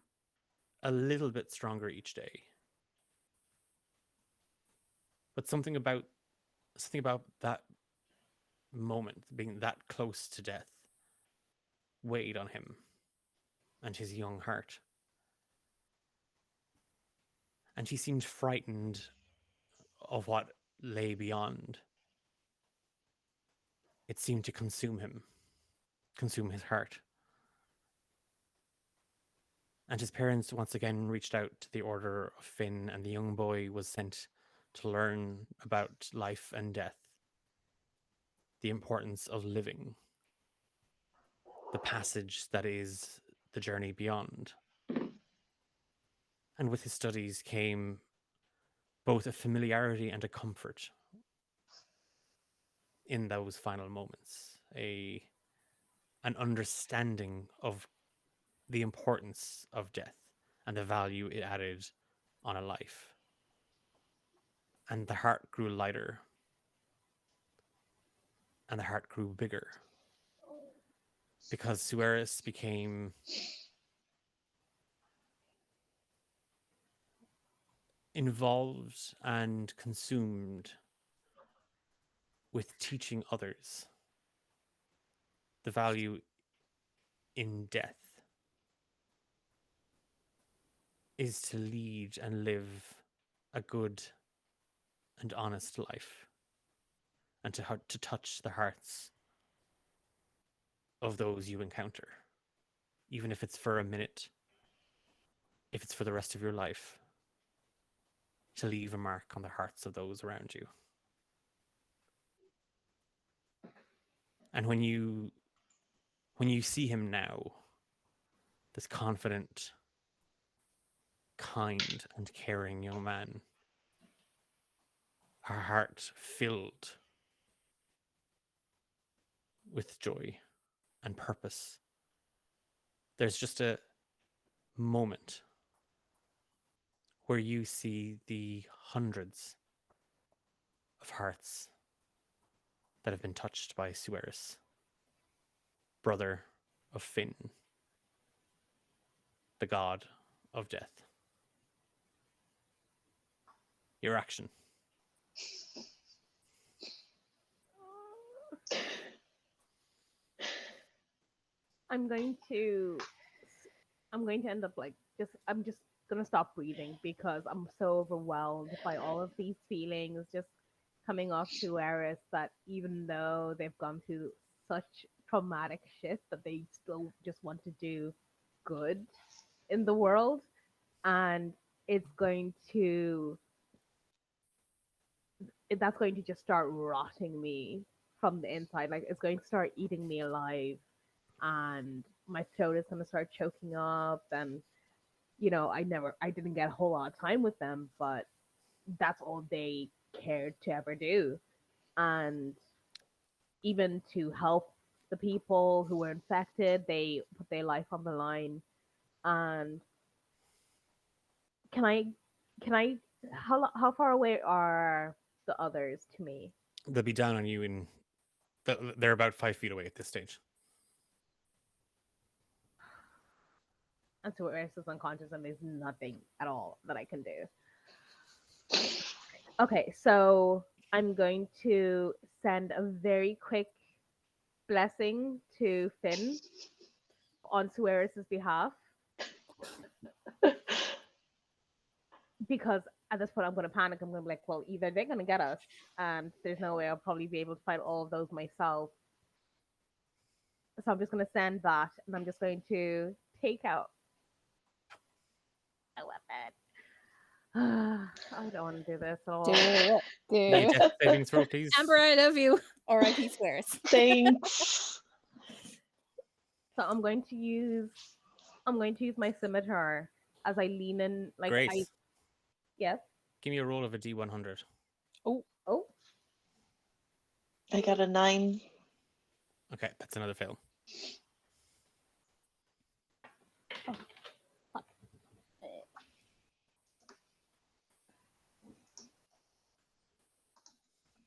a little bit stronger each day. But something about that moment, being that close to death, weighed on him and his young heart. And he seemed frightened of what lay beyond. It seemed to consume him, consume his heart. And his parents once again reached out to the Order of Finn, and the young boy was sent to learn about life and death, the importance of living, the passage that is the journey beyond. And with his studies came both a familiarity and a comfort in those final moments, an understanding of the importance of death and the value it added on a life. And the heart grew lighter, and the heart grew bigger, because Sueris became involved and consumed with teaching others the value in death is to lead and live a good and honest life, and to touch the hearts of those you encounter, even if it's for a minute, if it's for the rest of your life, to leave a mark on the hearts of those around you. And when you see him now, this confident, kind, and caring young man, her heart filled with joy and purpose. There's just a moment where you see the hundreds of hearts that have been touched by Sueris, brother of Finn, the god of death. Your action. I'm going to end up like I'm just gonna stop breathing because I'm so overwhelmed by all of these feelings just coming off to Eris, that even though they've gone through such traumatic shit, that they still just want to do good in the world. And it's going to that's going to just start rotting me from the inside. Like, it's going to start eating me alive, and my throat is going to start choking up. And I didn't get a whole lot of time with them, but that's all they cared to ever do. And even to help the people who were infected, they put their life on the line. And can I how far away are the others to me? They'll be down on you in. They're about 5 feet away at this stage. And so Eris is unconscious, and there's nothing at all that I can do. Okay, so I'm going to send a very quick blessing to Finn on Sueris' behalf, because at this point I'm going to panic. I'm going to be like, well, either they're going to get us, and there's no way I'll probably be able to fight all of those myself. So I'm just going to send that, and I'm just going to take out a weapon. I don't want to do this at all. Do it. Do Make a it. death saving throw, please. Amber, I love you. R.I.P. Swears. Thanks. So I'm going to use my scimitar as I lean in. Like, Grace, yes. give me a roll of a D100. Oh. I got a 9. Okay, that's another fail.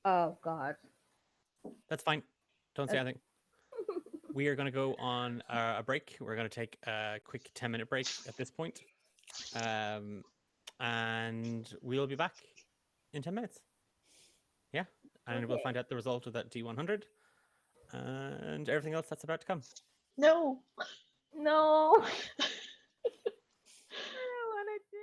Oh God. That's fine. Don't say anything. we are going to go on a break. We're going to take a quick 10-minute break at this point. And we'll be back in 10 minutes. Yeah. And we'll Okay. find out the result of that D100 and everything else that's about to come. No. No. I don't want to do.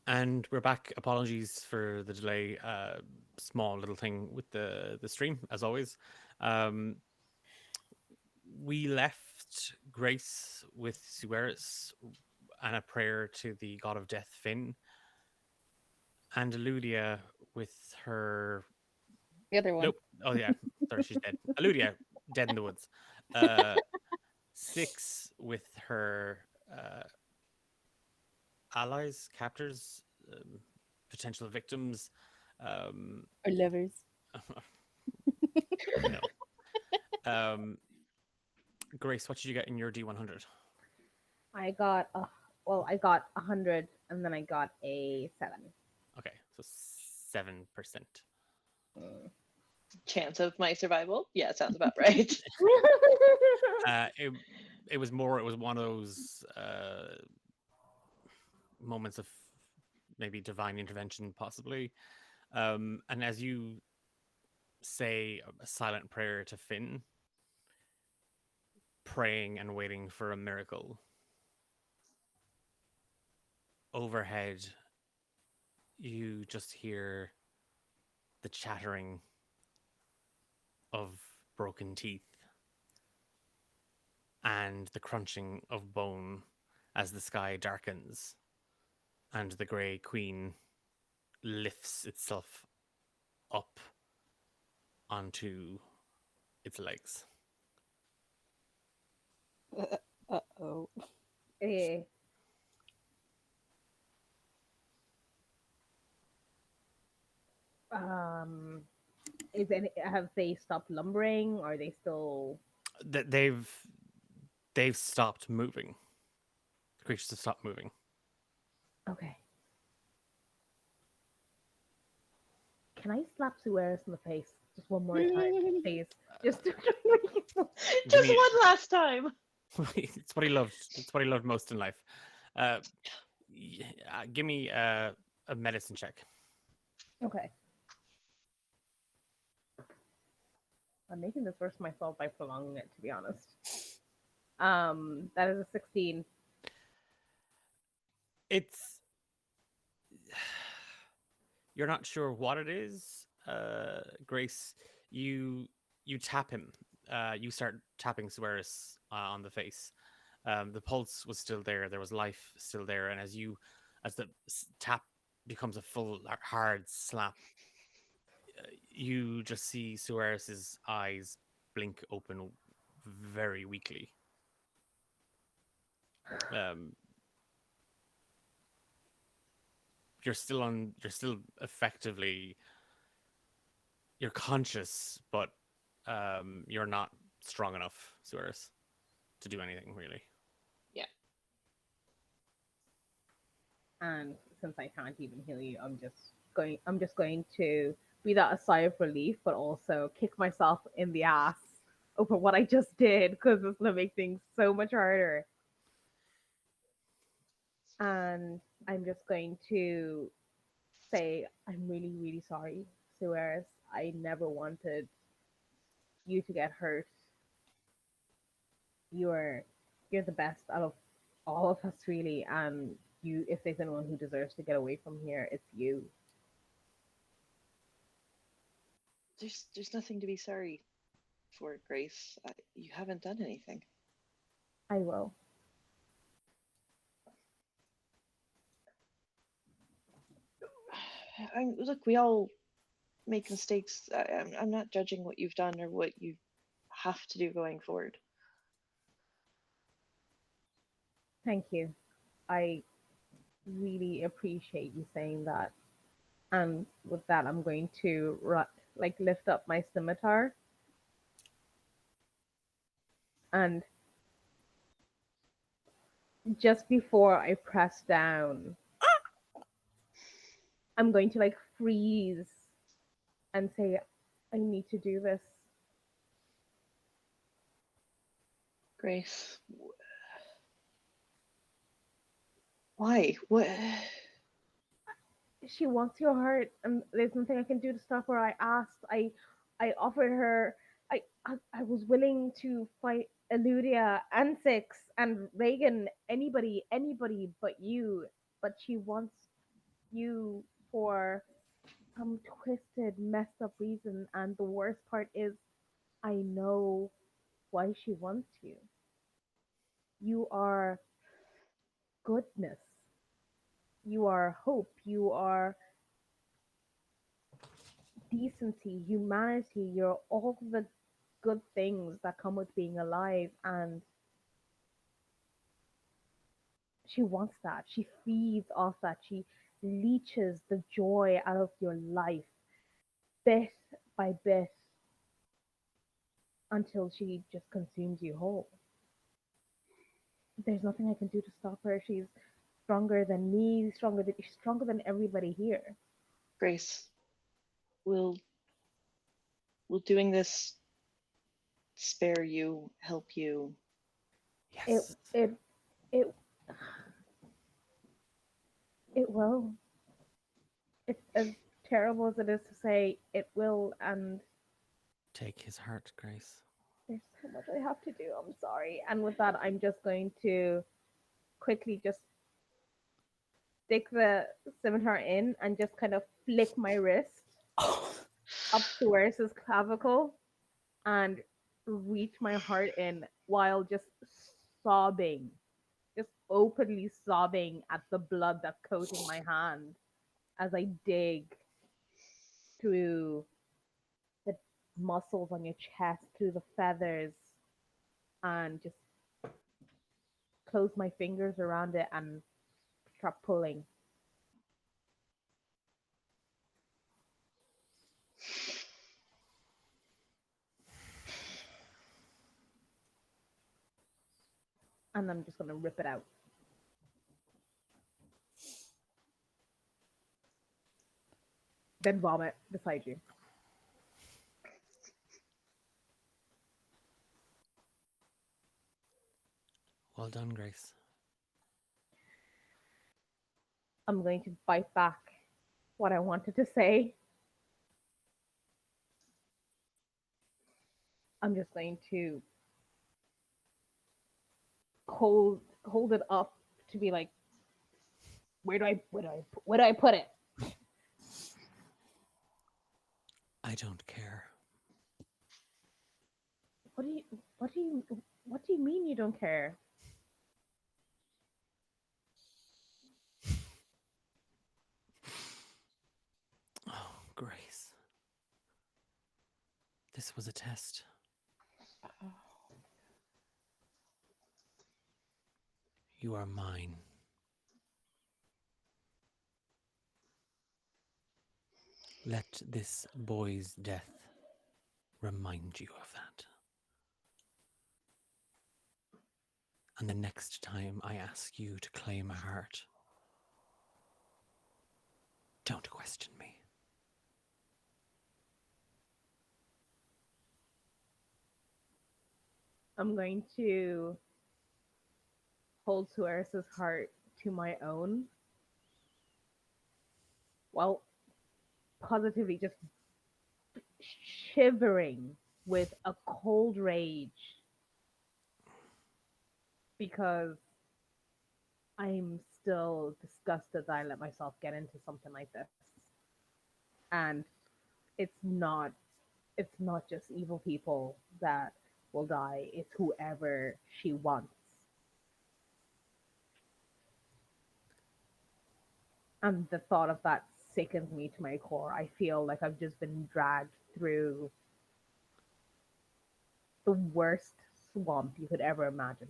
And we're back. Apologies for the delay. Small little thing with the stream, as always. Um, we left Grace with Sueris and a prayer to the god of death, Finn, and Eludia with her. The other one. Nope. Oh yeah, sorry, she's dead. Eludia, dead in the woods. Uh, Six with her allies, captors, potential victims. Or lovers. No. Grace, what did you get in your D100? I got I got 100, and then I got a 7. Okay, so 7%. Mm. Chance of my survival? Yeah, sounds about right. It it was more. It was one of those moments of maybe divine intervention, possibly. And as you say a silent prayer to Finn, praying and waiting for a miracle, overhead, you just hear the chattering of broken teeth and the crunching of bone as the sky darkens and the Grey Queen lifts itself up onto its legs. Uh-oh. Eh. Um, have they stopped lumbering? Or are they still? They've stopped moving. The creatures have stopped moving. Okay. Can I slap Sueris in the face just one more time, please? Just Just me- one last time. It's what he loved. It's what he loved most in life. Give me a medicine check. Okay. I'm making this worse for myself by prolonging it, to be honest. That is a 16. It's you're not sure what it is, Grace. You tap him. You start tapping Sueris on the face. The pulse was still there. There was life still there, and as the tap becomes a full hard slap, you just see Sueris's eyes blink open very weakly. You're still effectively, you're conscious, but you're not strong enough, Sueris, to do anything really. And since I can't even heal you, I'm just going to breathe out a sigh of relief, but also kick myself in the ass over what I just did, because it's gonna make things so much harder. And I'm just going to say, I'm really, really sorry, Sueris. I never wanted you to get hurt. You're the best out of all of us, really, and if there's anyone who deserves to get away from here, it's you. There's nothing to be sorry for, Grace. You haven't done anything. I will. Look, we all make mistakes. I'm not judging what you've done or what you have to do going forward. Thank you. I really appreciate you saying that. And with that, I'm going to lift up my scimitar. And just before I press down, I'm going to freeze and say, I need to do this. Grace. Why? What? She wants your heart, and there's nothing I can do to stop her. I asked, I offered her, I was willing to fight Eludia and Six and Reagan, anybody but you. But she wants you for some twisted, messed up reason. And the worst part is, I know why she wants you. You are goodness. You are hope. You are decency, humanity. You're all the good things that come with being alive. And she wants that. She feeds off that. She leeches the joy out of your life bit by bit until she just consumes you whole. There's nothing I can do to stop her. She's stronger than me, stronger than everybody here. Grace, will doing this spare you, help you? It Yes. it it it will. It's as terrible as it is to say, it will, and Take his heart, Grace. there's so much I have to do. I'm sorry. And with that, I'm just going to quickly just stick the scimitar in and just kind of flick my wrist up to Ursa's clavicle and reach my heart in while just sobbing, just openly sobbing at the blood that's coating my hand as I dig through the muscles on your chest, through the feathers, and just close my fingers around it and start pulling. And I'm just going to rip it out. Then vomit beside you. Well done, Grace. I'm going to bite back what I wanted to say. I'm just going to hold it up to be like, where do I put it? I don't care. What do you what do you what do you mean you don't care? Oh, Grace. This was a test. You are mine. Let this boy's death remind you of that. And the next time I ask you to claim a heart, don't question me. I'm going to hold Suarez's heart to my own while positively just shivering with a cold rage because I'm still disgusted that I let myself get into something like this. And it's not it's not just evil people that will die, it's whoever she wants. And the thought of that sickens me to my core. I feel like I've just been dragged through the worst swamp you could ever imagine.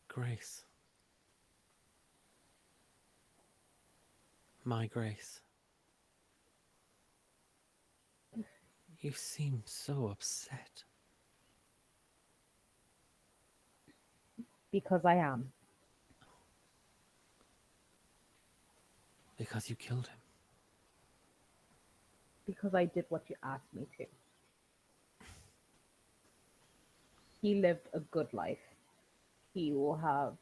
Grace. My Grace. You seem so upset. Because I am. Because you killed him. Because I did what you asked me to. He lived a good life. He will have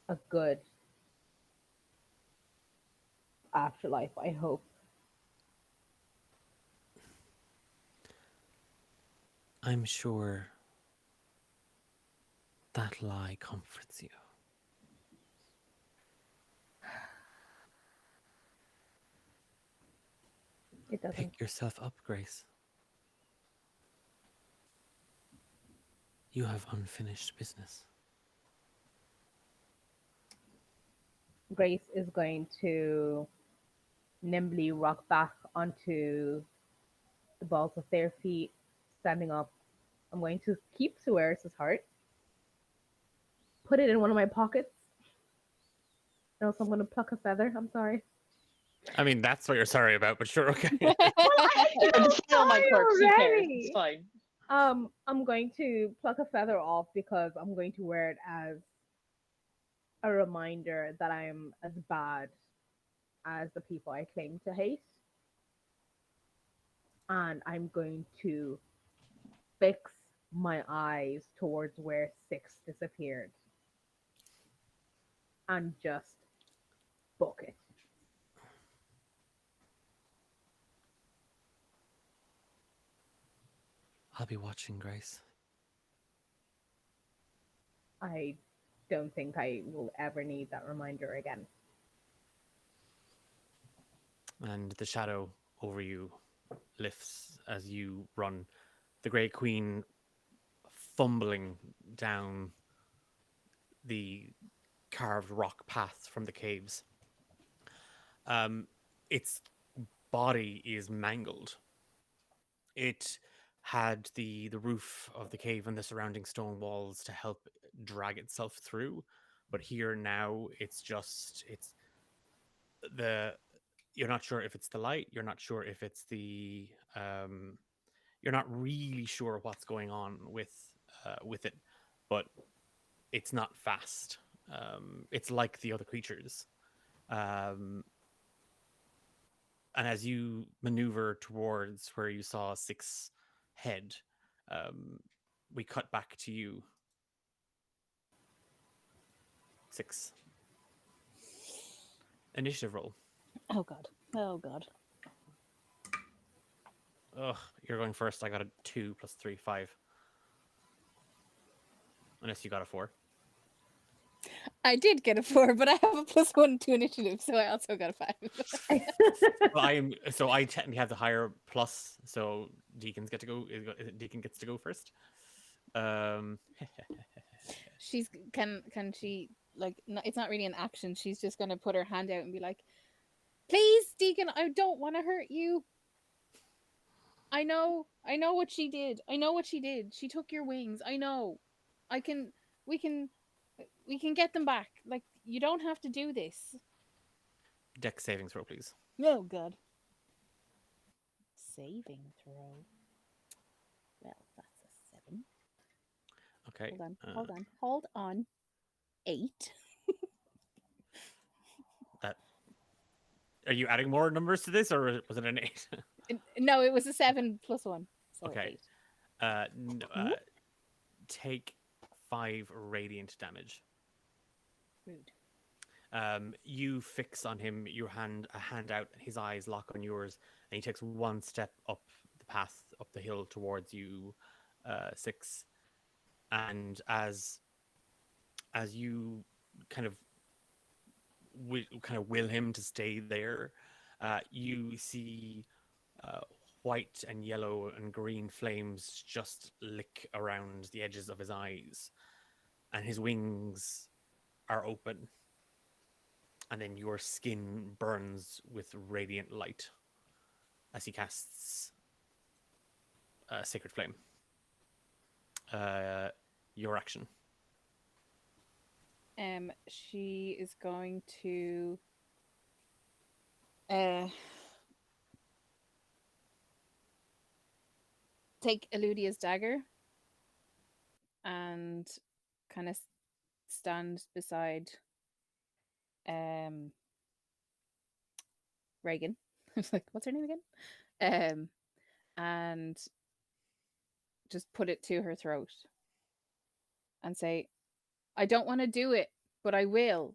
a good afterlife, I hope. I'm sure that lie comforts you. It doesn't. Pick yourself up, Grace. You have unfinished business. Grace is going to nimbly rock back onto the balls of their feet, standing up. I'm going to keep Suaris' heart, put it in one of my pockets. And also, I'm going to pluck a feather. I'm sorry. I mean, that's what you're sorry about, but sure, okay. Well, I Yeah, feel just feel my sorry quirks. Who cares? already. It's fine. I'm going to pluck a feather off because I'm going to wear it as a reminder that I am as bad as the people I claim to hate. And I'm going to fix my eyes towards where Six disappeared and just book it. I'll be watching, Grace. I don't think I will ever need that reminder again. And the shadow over you lifts as you run. The Grey Queen fumbling down the carved rock path from the caves. Its body is mangled. It had the roof of the cave and the surrounding stone walls to help drag itself through, but here now it's the you're not sure if it's the light, you're not sure if it's the you're not really sure what's going on with it, but it's not fast. It's like the other creatures. Um, and as you maneuver towards where you saw Six head, we cut back to you, Six. Initiative roll. Oh god. Oh god. Ugh, you're going first. I got a 2 plus 3, 5. Unless you got a 4. I did get a 4, but I have a +1 to initiative, so I also got a 5. Well, I technically have the higher plus, so Deacons get to go. Deacon gets to go first. She's can she like it's not really an action. She's just gonna put her hand out and be like, "Please, Deacon, I don't want to hurt you. I know what she did. I know what she did. She took your wings. I know. I can. We can. We can get them back. Like you don't have to do this." Dex saving throw, please. Oh god. Saving throw. Well, that's a 7. Okay. Hold on. 8. That. Are you adding more numbers to this, or was it an 8? No, it was a 7 plus 1. So Okay. 8. Take 5 radiant damage. Rude. You fix on him a hand out, and his eyes lock on yours, and he takes one step up the path, up the hill towards you, Six. And as you kind of will him to stay there, you see white and yellow and green flames just lick around the edges of his eyes, and his wings are open, and then your skin burns with radiant light as he casts Sacred Flame. Your action. She is going to take Eludia's dagger and kind of stand beside Reagan. I was like, what's her name again? And just put it to her throat and say, I don't want to do it, but I will.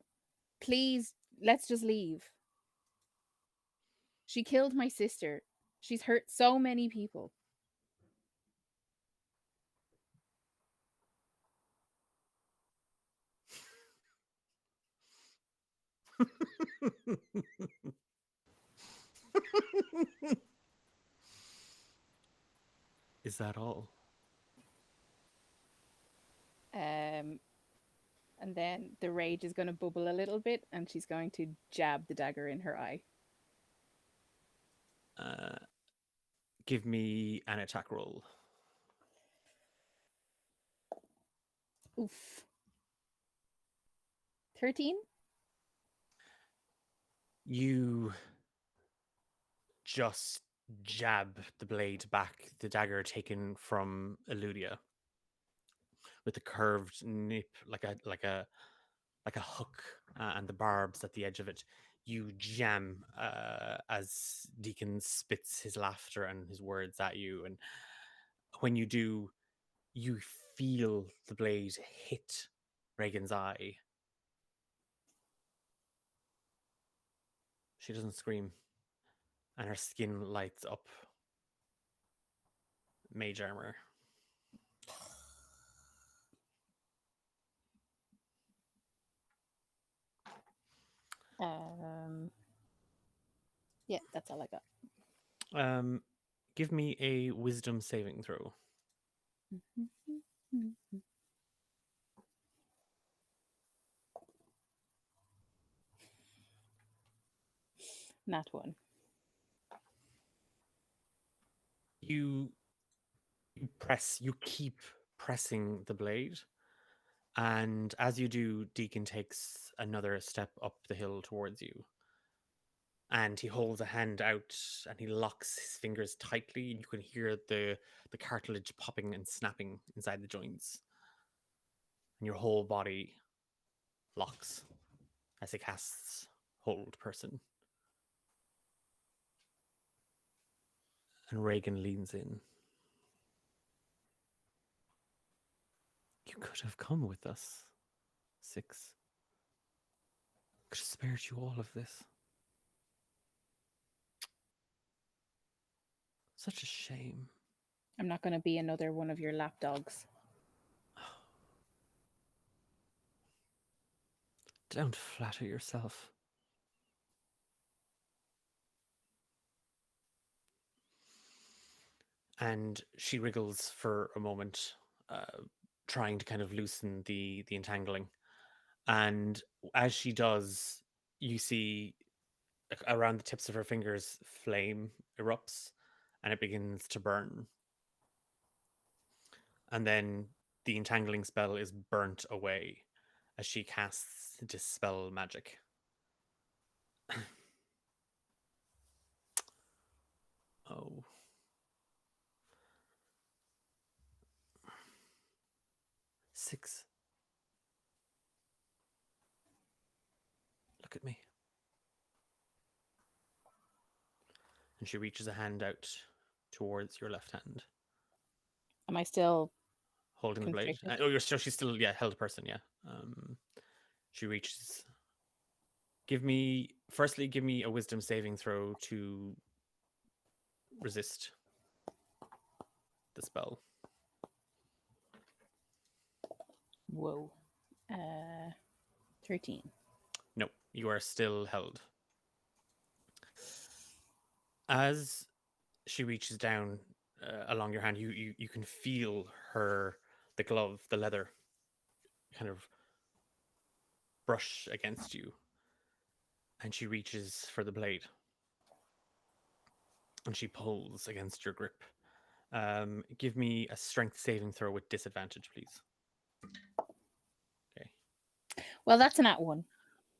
Please, let's just leave. She killed my sister. She's hurt so many people. that all? And then the rage is going to bubble a little bit, and she's going to jab the dagger in her eye. Give me an attack roll. Oof. 13? You just jab the blade back, the dagger taken from Eludia, with the curved nip, like a hook, and the barbs at the edge of it. You jam as Deacon spits his laughter and his words at you, and when you do, you feel the blade hit Reagan's eye. She doesn't scream, and her skin lights up. Mage armor. Yeah, that's all I got. Give me a wisdom saving throw. Nat 1. You keep pressing the blade, and as you do, Deacon takes another step up the hill towards you, and he holds a hand out and he locks his fingers tightly, and you can hear the cartilage popping and snapping inside the joints, and your whole body locks as he casts Hold Person. And Reagan leans in. You could have come with us, Six. Could have spared you all of this. Such a shame. I'm not going to be another one of your lapdogs. Don't flatter yourself. And she wriggles for a moment, trying to kind of loosen the entangling. And as she does, you see around the tips of her fingers, flame erupts and it begins to burn. And then the entangling spell is burnt away as she casts Dispel Magic. Oh. Six. Look at me. And she reaches a hand out towards your left hand, Am I still holding the blade. constricted? She's still held person. Yeah. She reaches. Give me a wisdom saving throw to resist the spell. Whoa. 13. No, you are still held. As she reaches down along your hand, you can feel the glove, the leather, kind of brush against you. And she reaches for the blade. And she pulls against your grip. Give me a strength saving throw with disadvantage, please. Okay. Well, that's an at 1.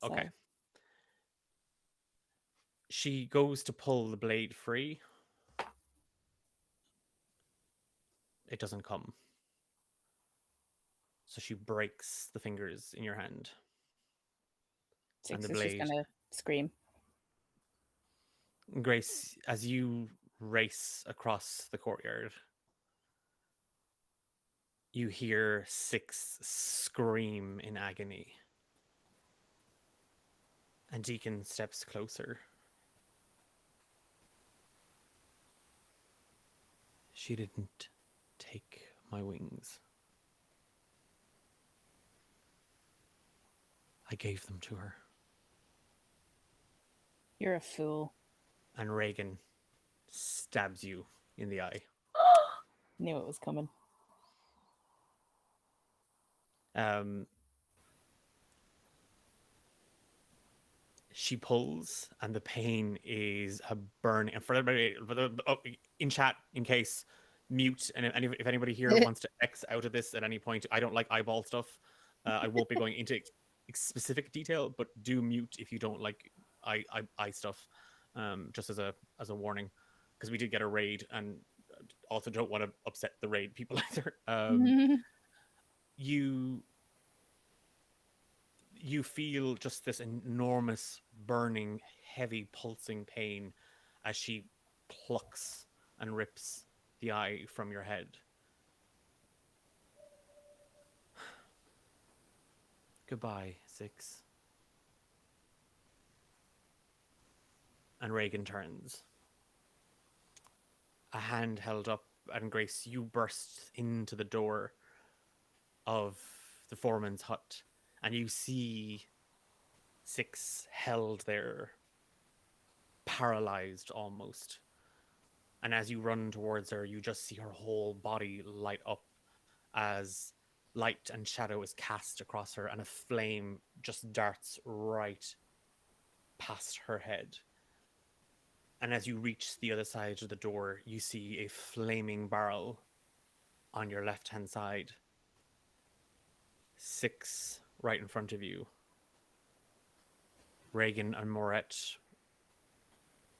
So. Okay. She goes to pull the blade free. It doesn't come. So she breaks the fingers in your hand. Six and the is just blade. going to scream. Grace, as you race across the courtyard, you hear Six scream in agony. And Deacon steps closer. She didn't take my wings. I gave them to her. You're a fool. And Reagan stabs you in the eye. Knew it was coming. Um, she pulls, and the pain is a burning. And for everybody, in chat, in case, mute. And if anybody here wants to X out of this at any point, I don't like eyeball stuff. I won't be going into specific detail, but do mute if you don't like eye stuff. Just as a warning, because we did get a raid, and also don't want to upset the raid people either. You feel just this enormous, burning, heavy, pulsing pain as she plucks and rips the eye from your head. Goodbye, Six. And Reagan turns. A hand held up, and Grace, you burst into the door of the foreman's hut, and you see Six held there, paralyzed almost. And as you run towards her, you just see her whole body light up as light and shadow is cast across her, and a flame just darts right past her head. And as you reach the other side of the door, you see a flaming barrel on your left-hand side. Six right in front of you. Reagan and Moret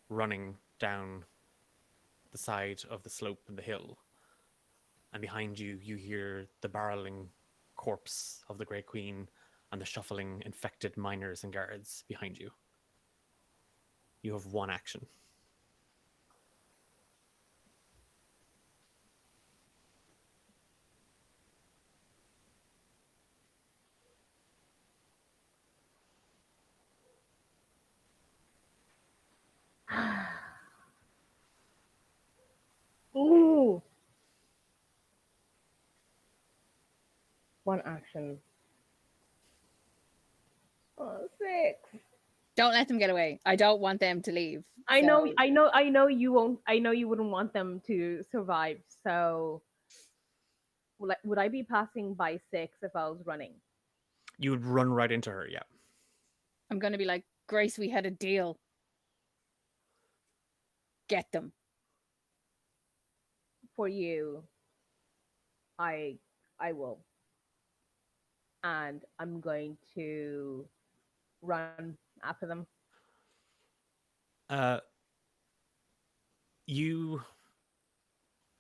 running down the side of the slope and the hill. And behind you, you hear the barreling corpse of the Grey Queen and the shuffling infected miners and guards behind you. You have one action. Ooh. One action. Oh, 6. Don't let them get away. I don't want them to leave. I know, so- I know you won't. I know you wouldn't want them to survive. So, would I be passing by 6 if I was running? You would run right into her, yeah. I'm going to be like, Grace, we had a deal. Get them. For you, I will, and I'm going to run after them. You.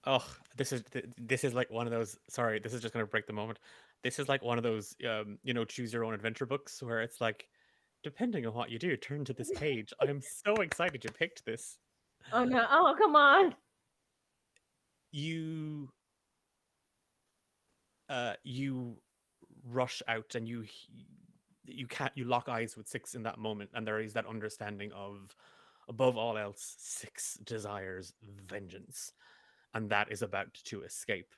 Oh, this is like one of those. Sorry, this is just gonna break the moment. This is like one of those, choose your own adventure books where it's like, depending on what you do, turn to this page. I am so excited you picked this. Oh no! Oh, come on! You rush out, and you lock eyes with Six in that moment, and there is that understanding of, above all else, Six desires vengeance, and that is about to escape.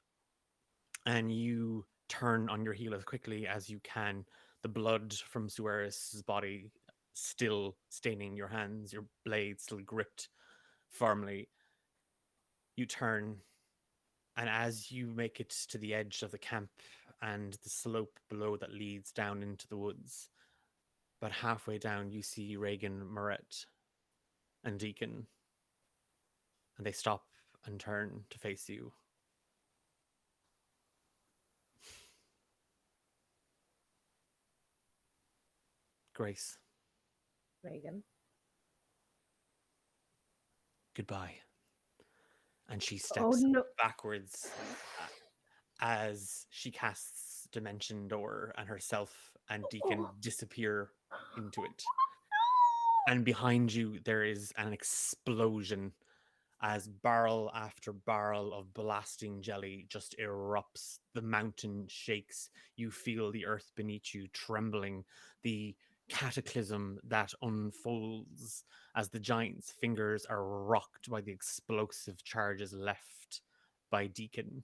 And you turn on your heel as quickly as you can, the blood from Sueris' body still staining your hands, your blade still gripped firmly. You turn, and as you make it to the edge of the camp and the slope below that leads down into the woods, about halfway down, you see Reagan, Moret, and Deacon, and they stop and turn to face you. Grace, Reagan. goodbye. And she steps Oh no! backwards as she casts Dimension Door, and herself and Deacon disappear into it. And behind you, there is an explosion as barrel after barrel of blasting jelly just erupts. The mountain shakes. You feel the earth beneath you trembling. The cataclysm that unfolds as the giant's fingers are rocked by the explosive charges left by Deacon.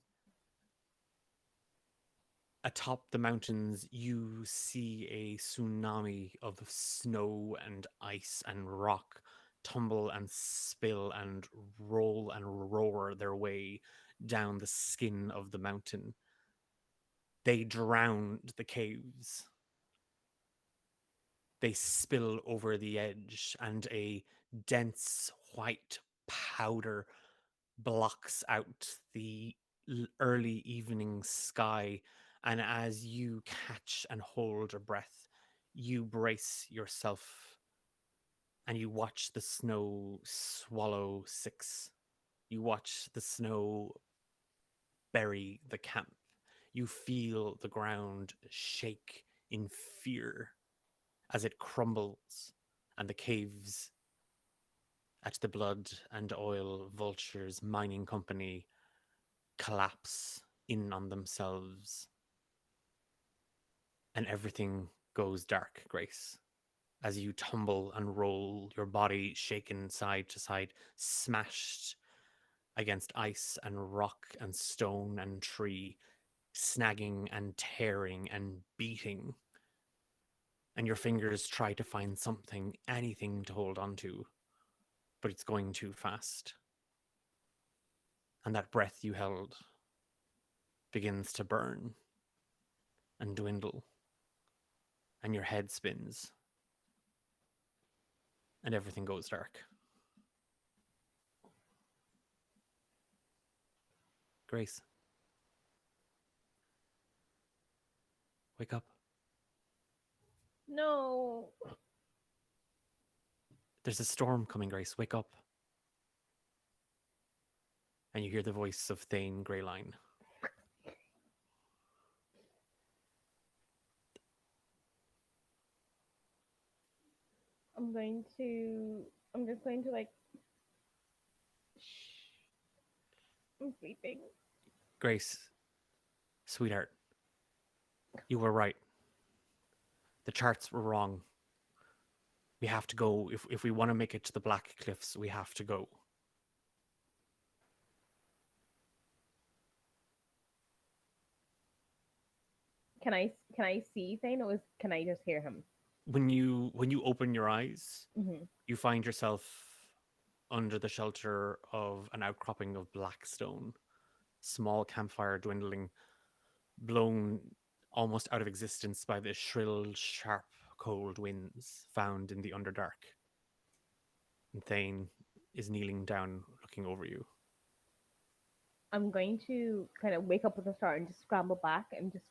Atop the mountains, you see a tsunami of snow and ice and rock tumble and spill and roll and roar their way down the skin of the mountain. They drowned the caves. They spill over the edge, and a dense white powder blocks out the early evening sky. And as you catch and hold a breath, you brace yourself and you watch the snow swallow Six. You watch the snow bury the camp. You feel the ground shake in fear as it crumbles and the caves at the Blood and Oil Vultures mining company collapse in on themselves. And everything goes dark, Grace, as you tumble and roll, your body shaken side to side, smashed against ice and rock and stone and tree, snagging and tearing and beating. And your fingers try to find something, anything to hold on to, but it's going too fast. And that breath you held begins to burn and dwindle, and your head spins, and everything goes dark. Grace, wake up. No. There's a storm coming, Grace. Wake up. And you hear the voice of Thane Greyline. I'm just going to like, shh. I'm sleeping. Grace, sweetheart, you were right. The charts were wrong. We have to go. If we want to make it to the Black Cliffs, we have to go. Can I see Thane, or can I just hear him? When you open your eyes, Mm-hmm. you find yourself under the shelter of an outcropping of black stone. Small campfire dwindling, blown almost out of existence by the shrill, sharp, cold winds found in the Underdark. And Thane is kneeling down, looking over you. I'm going to kind of wake up with a start and just scramble back and just.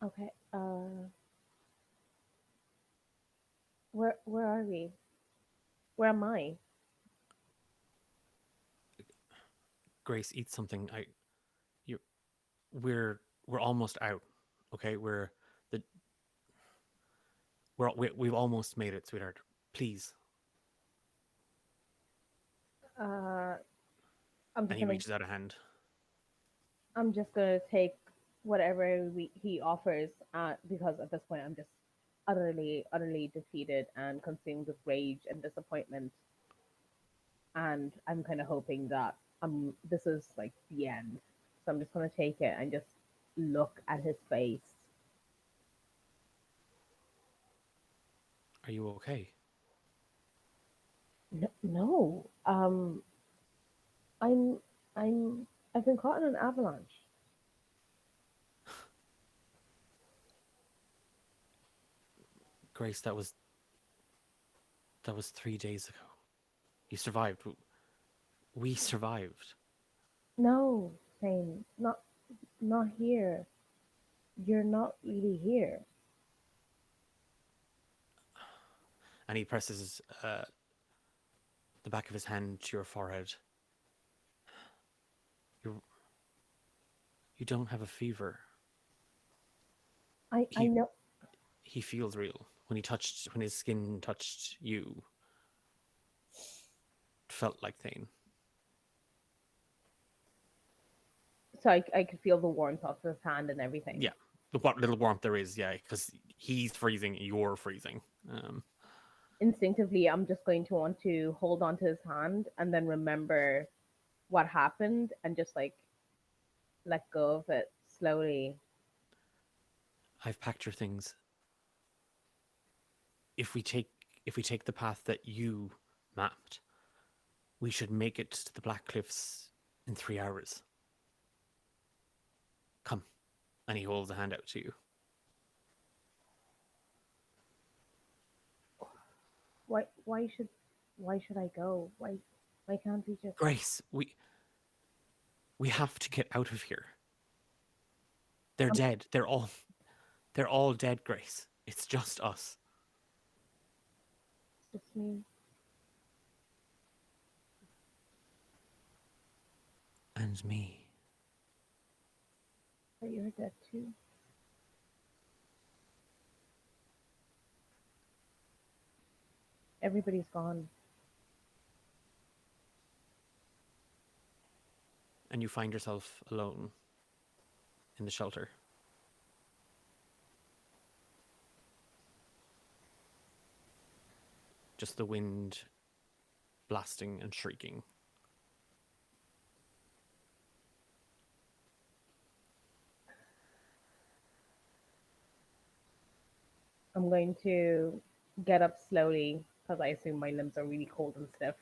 Okay. Where are we? Where am I? Grace, eat something. We're almost out. Okay, we've almost made it, sweetheart. Please. I'm And just he gonna. reaches out a hand. I'm just gonna take whatever he offers, because at this point I'm just utterly defeated and consumed with rage and disappointment. And I'm kind of hoping that this is like the end. So I'm just gonna take it and just look at his face. Are you okay? No. I'm I've been caught in an avalanche. Grace, that was 3 days ago. You survived. We survived. No, Thane, not here. You're not really here. And he presses the back of his hand to your forehead. You don't have a fever. I know. He feels real. When his skin touched you, it felt like Thane. So I could feel the warmth of his hand and everything. Yeah, what little warmth there is, yeah, because he's freezing, you're freezing. Instinctively, I'm just going to want to hold on to his hand and then remember what happened and just like let go of it slowly. I've packed your things. If we take the path that you mapped, We should make it to the Black Cliffs in 3 hours. Come. And he holds a hand out to you. Why should I go? Why can't we just Grace, we have to get out of here. They're dead. They're all dead, Grace. It's just us. just me? And me. But you're dead too. Everybody's gone. And you find yourself alone in the shelter. Just the wind blasting and shrieking. I'm going to get up slowly because I assume my limbs are really cold and stiff.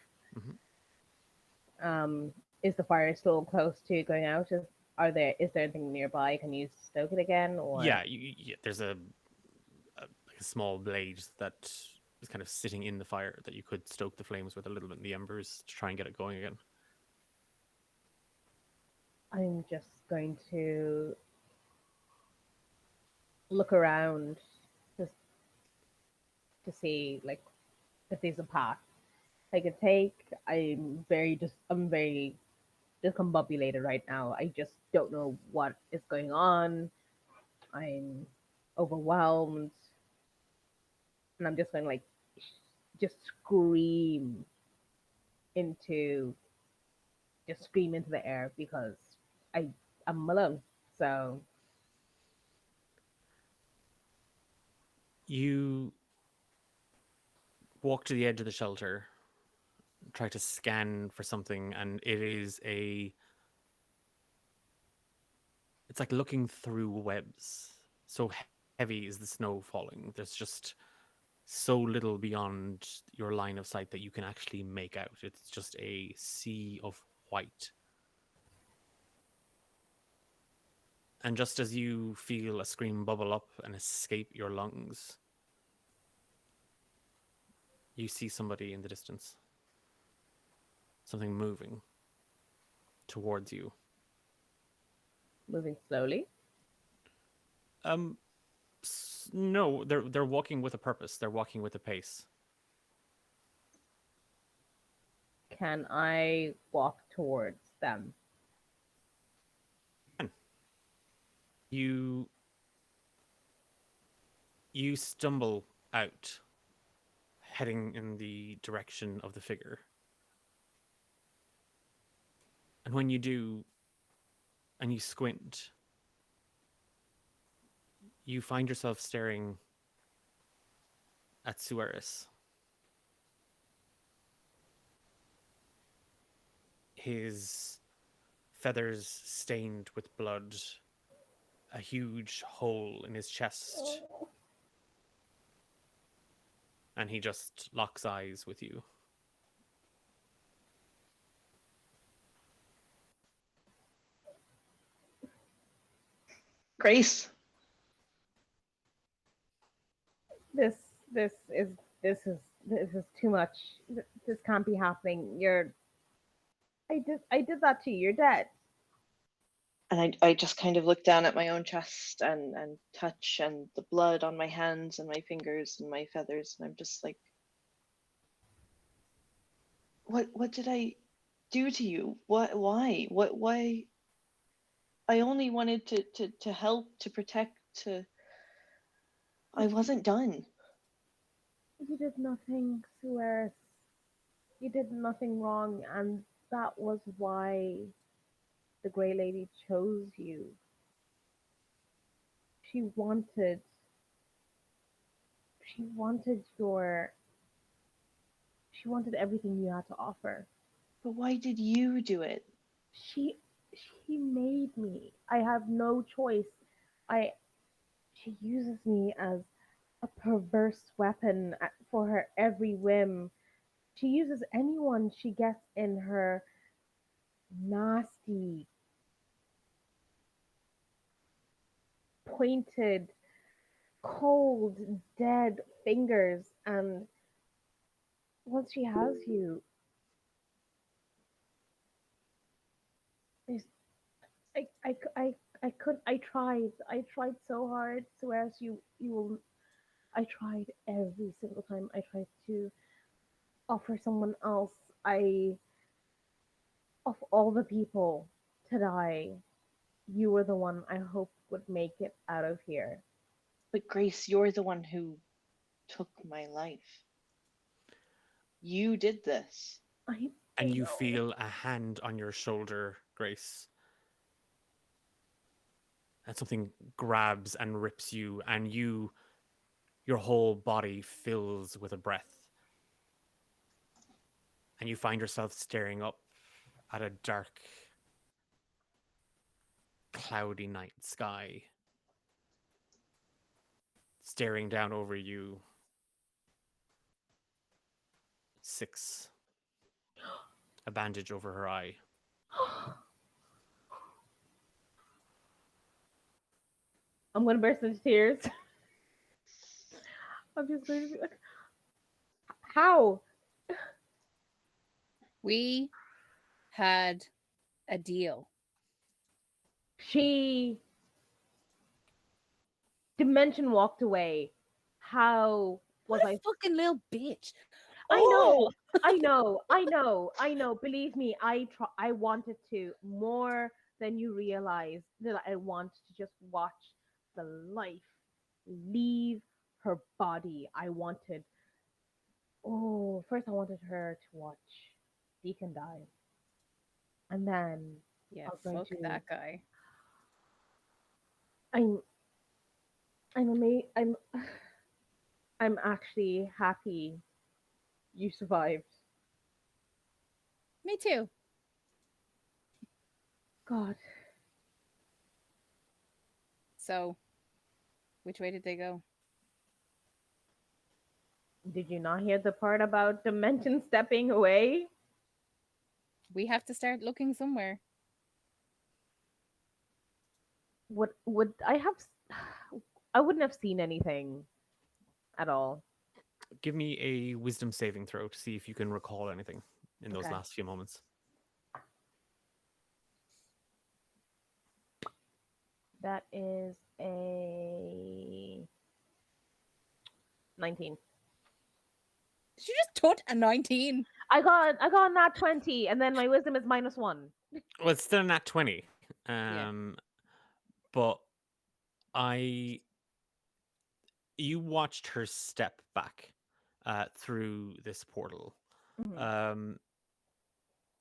Is the fire still close to going out? Is there anything nearby? Can you stoke it again? Or Yeah, there's a small blade that is kind of sitting in the fire that you could stoke the flames with a little bit in the embers to try and get it going again. I'm just going to look around just to see like if there's a path I could take. I'm very discombobulated right now. I just don't know what is going on. I'm overwhelmed, and I'm just going to like just scream into the air because I'm alone. So You walk to the edge of the shelter, try to scan for something, and it's like looking through webs. So heavy is the snow falling. There's just so little beyond your line of sight that you can actually make out. It's just a sea of white. And just as you feel a scream bubble up and escape your lungs, you see somebody in the distance. Something moving towards you. moving slowly. No, they're walking with a purpose. They're walking with a pace. Can I walk towards them? You stumble out, heading in the direction of the figure. And when you do, and you squint, you find yourself staring at Sueris. His feathers stained with blood, a huge hole in his chest, and he just locks eyes with you. Grace. This is this is too much. This can't be happening. I did that to you. You're dead. And I just kind of look down at my own chest and touch and the blood on my hands and my fingers and my feathers, and I'm just like, what did I do to you? Why? I only wanted to help, to protect, I wasn't done. You did nothing, Sueris. You did nothing wrong, and that was why the Grey Lady chose you. She wanted everything you had to offer. But why did you do it? She made me. I have no choice. She uses me as a perverse weapon for her every whim. She uses anyone she gets in her nasty, pointed, cold, dead fingers. And once she has you, there's, I couldn't. I tried so hard. So as you will, I tried every single time. I tried to offer someone else. I of all the people to die, you were the one I hoped would make it out of here. But Grace, you're the one who took my life. You did this. I And you know. feel a hand on your shoulder, Grace. And something grabs and rips you, and your whole body fills with a breath. And you find yourself staring up at a dark, cloudy night sky, staring down over you. Six, a bandage over her eye. I'm gonna burst into tears. I'm just going to be like, how? We had a deal. She dimension walked away. How was What a I? fucking little bitch. I Oh, know, I know. Believe me, I wanted to more than you realize that I want to just watch the life leave her body. I wanted. Oh, first I wanted her to watch Deacon die, and then yeah, I was going fuck to. that guy. I'm. I'm. I'm actually happy you survived. Me too. God, So, which way did they go? did you not hear the part about Dimension stepping away? We have to start looking somewhere. Would I have? I wouldn't have seen anything at all. Give me a wisdom saving throw to see if you can recall anything in those Okay. last few moments. That is a 19. Did you just tut a 19? I got nat 20, and then my wisdom is -1. Well, it's still nat 20. Yeah. But I you watched her step back through this portal. Mhm. Um,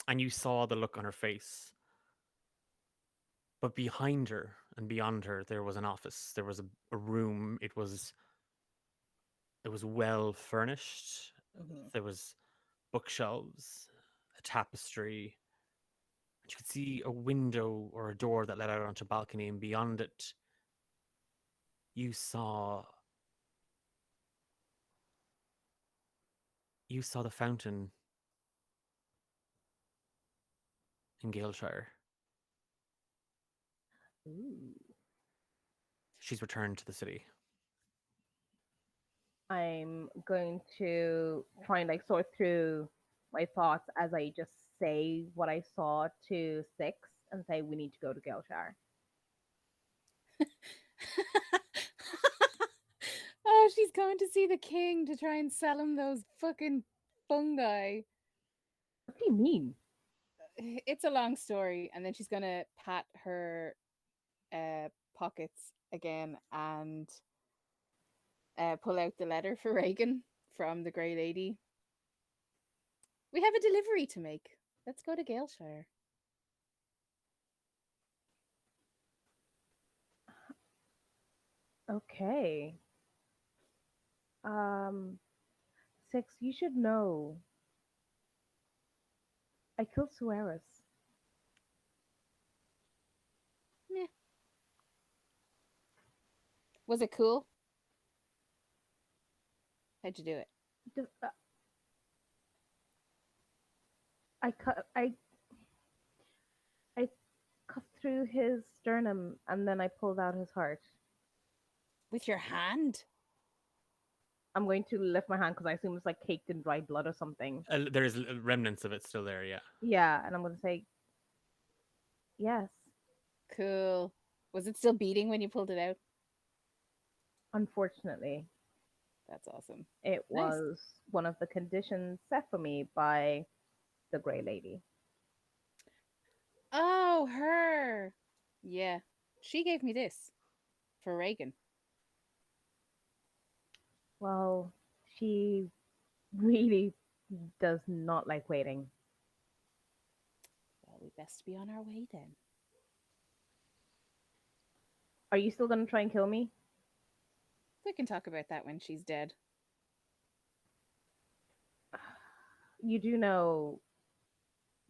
and you saw the look on her face. But behind her and beyond her, there was an office. There was a room. It was well furnished. There was bookshelves, a tapestry. And you could see a window or a door that led out onto a balcony, and beyond it, you saw the fountain in Galeshire. Ooh. She's returned to the city. I'm going to try and like sort through my thoughts as I just say what I saw to Six and say we need to go to Gelshar. Oh, she's going to see the king to try and sell him those fucking fungi. What do you mean? It's a long story, and then she's gonna pat her pockets again and pull out the letter for Reagan from the Grey Lady. We have a delivery to make. Let's go to Galeshire. Okay. Um, Six, you should know. I killed Suarez. Meh. Was it cool? How'd you do it? Just, I cut through his sternum and then I pulled out his heart. With your hand? I'm going to lift my hand because I assume it's like caked in dried blood or something. There's remnants of it still there, yeah. Yeah, and I'm going to say yes. Cool. Was it still beating when you pulled it out? Unfortunately, That's awesome. it Nice. was one of the conditions set for me by the Grey Lady. Oh, her. Yeah. She gave me this for Reagan. Well, she really does not like waiting. Well, we best be on our way then. Are you still going to try and kill me? We can talk about that when she's dead. You do know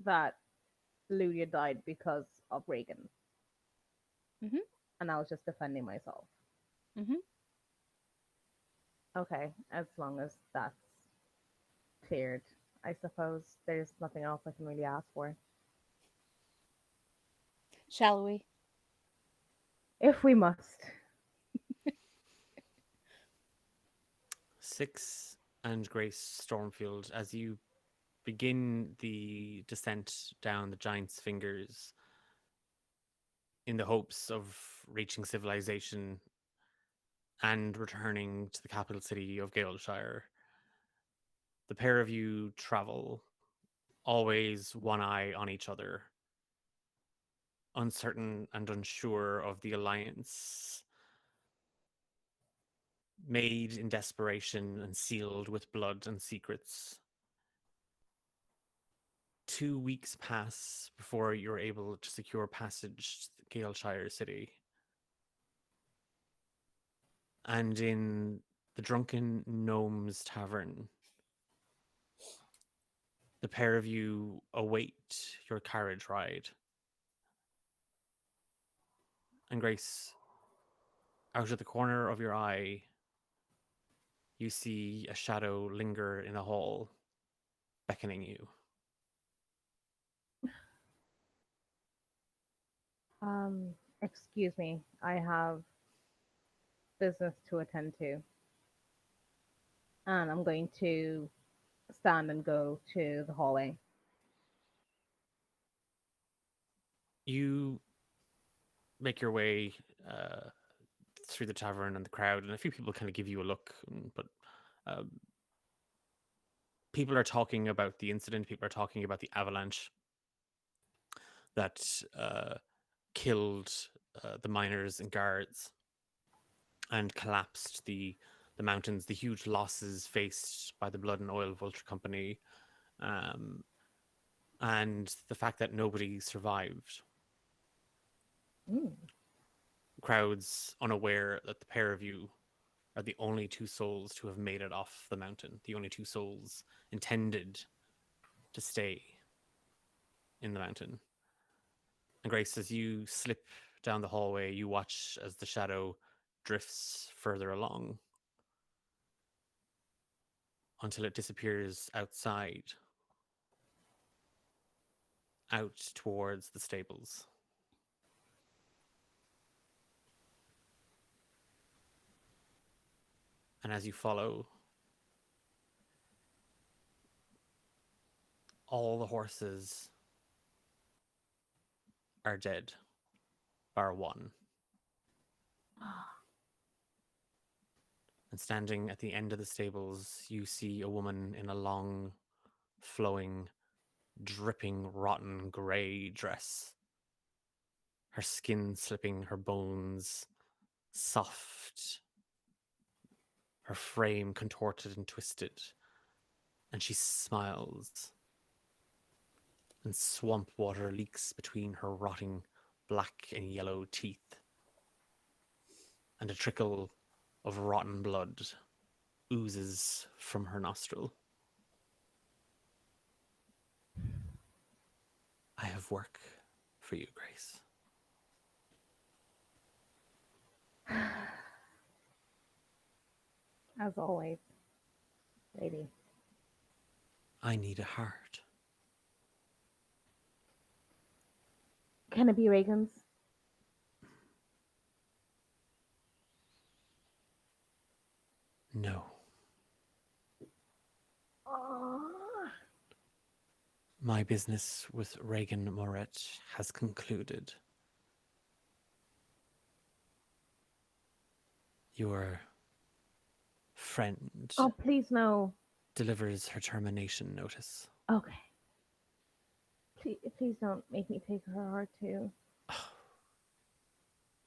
that Ludia died because of Reagan. Mhm. And I was just defending myself. Mhm. Okay, as long as that's cleared, I suppose there's nothing else I can really ask for. Shall we? If we must. Six and Grace Stormfield, as you begin the descent down the giant's fingers in the hopes of reaching civilization and returning to the capital city of Galeshire, the pair of you travel, always one eye on each other, uncertain and unsure of the alliance made in desperation and sealed with blood and secrets. 2 weeks pass before you're able to secure passage to Galeshire City. And in the Drunken Gnomes Tavern, the pair of you await your carriage ride. And Grace, out of the corner of your eye, you see a shadow linger in the hall, beckoning you. Excuse me, I have business to attend to. And I'm going to stand and go to the hallway. You make your way through the tavern and the crowd, and a few people kind of give you a look, but um, people are talking about the incident. People are talking about the avalanche that killed the miners and guards and collapsed the mountains, the huge losses faced by the Blood and Oil Vulture Company, and the fact that nobody survived. Mm. Crowds unaware that the pair of you are the only two souls to have made it off the mountain, the only two souls intended to stay in the mountain. And Grace, as you slip down the hallway, you watch as the shadow drifts further along until it disappears outside, out towards the stables. And as you follow, all the horses are dead, bar one. And standing at the end of the stables, you see a woman in a long, flowing, dripping, rotten grey dress. Her skin slipping, her bones soft, her frame contorted and twisted. And she smiles. And swamp water leaks between her rotting black and yellow teeth. And a trickle of rotten blood oozes from her nostril. I have work for you, Grace. As always, lady. I need a heart. Can it be Reagan's? No. Oh. My business with Reagan Moret has concluded. Your friend Oh, please no. delivers her termination notice. Okay. Please don't make me take her heart too.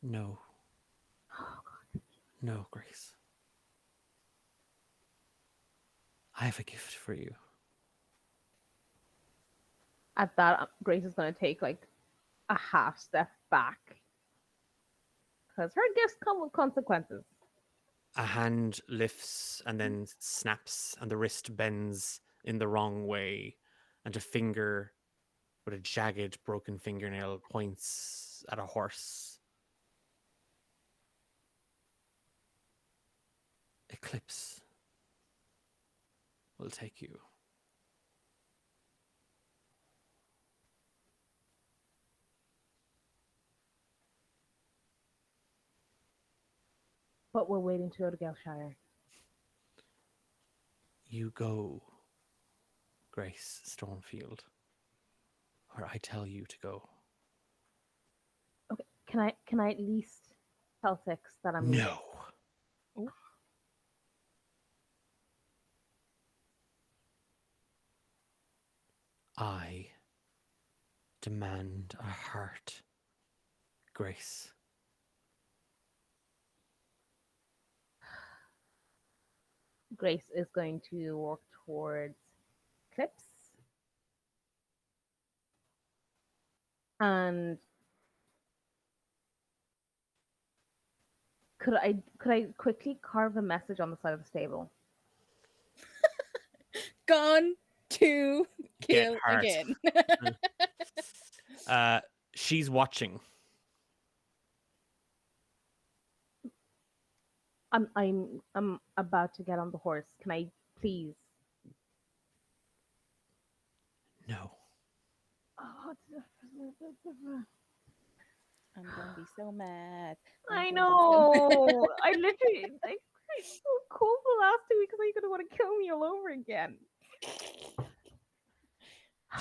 No, Oh God. no, Grace. I have a gift for you. At that, Grace is gonna take like a half step back because her gifts come with consequences. A hand lifts and then snaps, and the wrist bends in the wrong way, and a finger with a jagged, broken fingernail points at a horse. Eclipse will take you. But we're waiting to go to Galshire. You go, Grace Stormfield, where I tell you to go. Okay. Can I at least tell Six that I'm leaving? No. Ooh. I demand a heart, Grace. Grace is going to walk towards Clips. And could I quickly carve a message on the side of the stable? Gone to Get kill heart. again. She's watching. I'm about to get on the horse. Can I please? No. Oh, I'm gonna be so mad. I I'm gonna be so know. I literally like it's so cool the last 2 weeks. Are you gonna want to kill me all over again?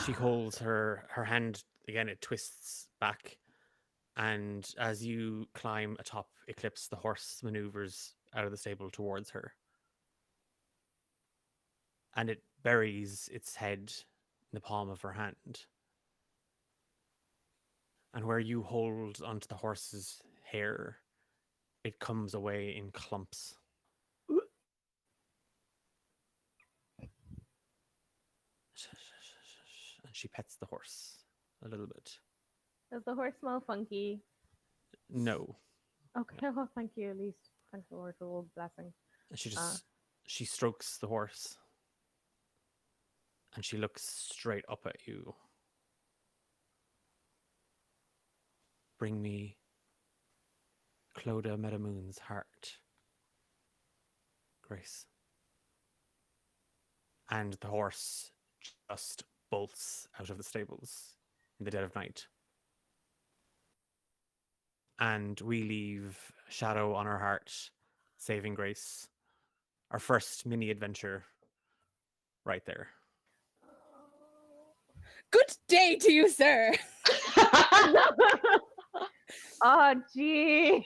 She holds her hand again. It twists back, and as you climb atop Eclipse, the horse maneuvers out of the stable towards her, and it buries its head in the palm of her hand. And where you hold onto the horse's hair, it comes away in clumps. And she pets the horse a little bit. Does the horse smell funky? No. Okay, well, thank you at least. Thanks the Lord for the blessing. And she just she strokes the horse. And she looks straight up at you. Bring me Clodagh Meadowmoon's heart, Grace. And the horse just bolts out of the stables in the dead of night. And we leave Shadow on our heart, saving Grace. Our first mini adventure right there. Good day to you, sir. Oh, jeez.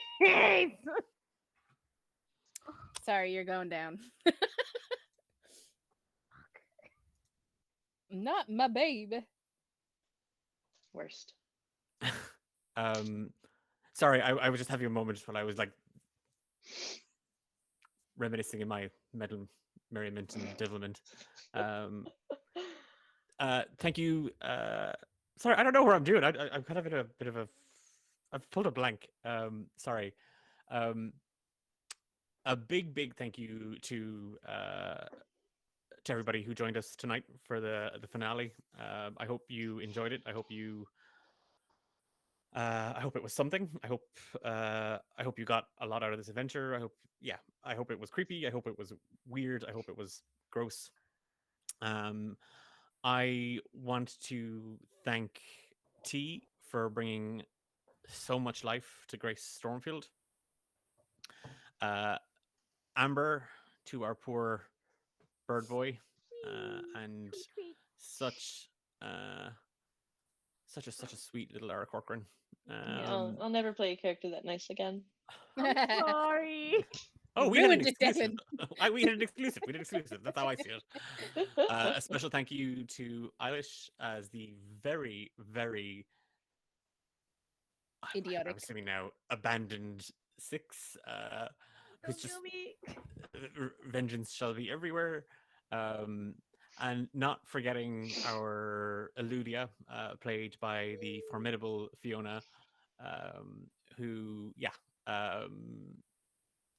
Sorry, you're going down. Not my babe. Worst. Sorry, I was just having a moment when I was like reminiscing in my merriment and devilment. Thank you. Sorry, I don't know where I'm doing. I'm kind of in a bit of a. I've pulled a blank. Sorry. A big thank you to everybody who joined us tonight for the finale. I hope you enjoyed it. I hope it was something. I hope you got a lot out of this adventure. I hope it was creepy. I hope it was weird. I hope it was gross. I want to thank T for bringing so much life to Grace Stormfield. Amber, to our poor bird boy, and Tweet. such such a sweet little Eric Corcoran. Yeah, I'll never play a character that nice again. I'm sorry. Oh, You we had an ruined it, exclusive. Declan. We had an exclusive. We did exclusive. That's how I see it. A special thank you to Eilish as the very, very I'm Idiotic. assuming now abandoned six. Who's Don't just kill me. vengeance shall be everywhere. And not forgetting our Eludia, played by the formidable Fiona, who, yeah,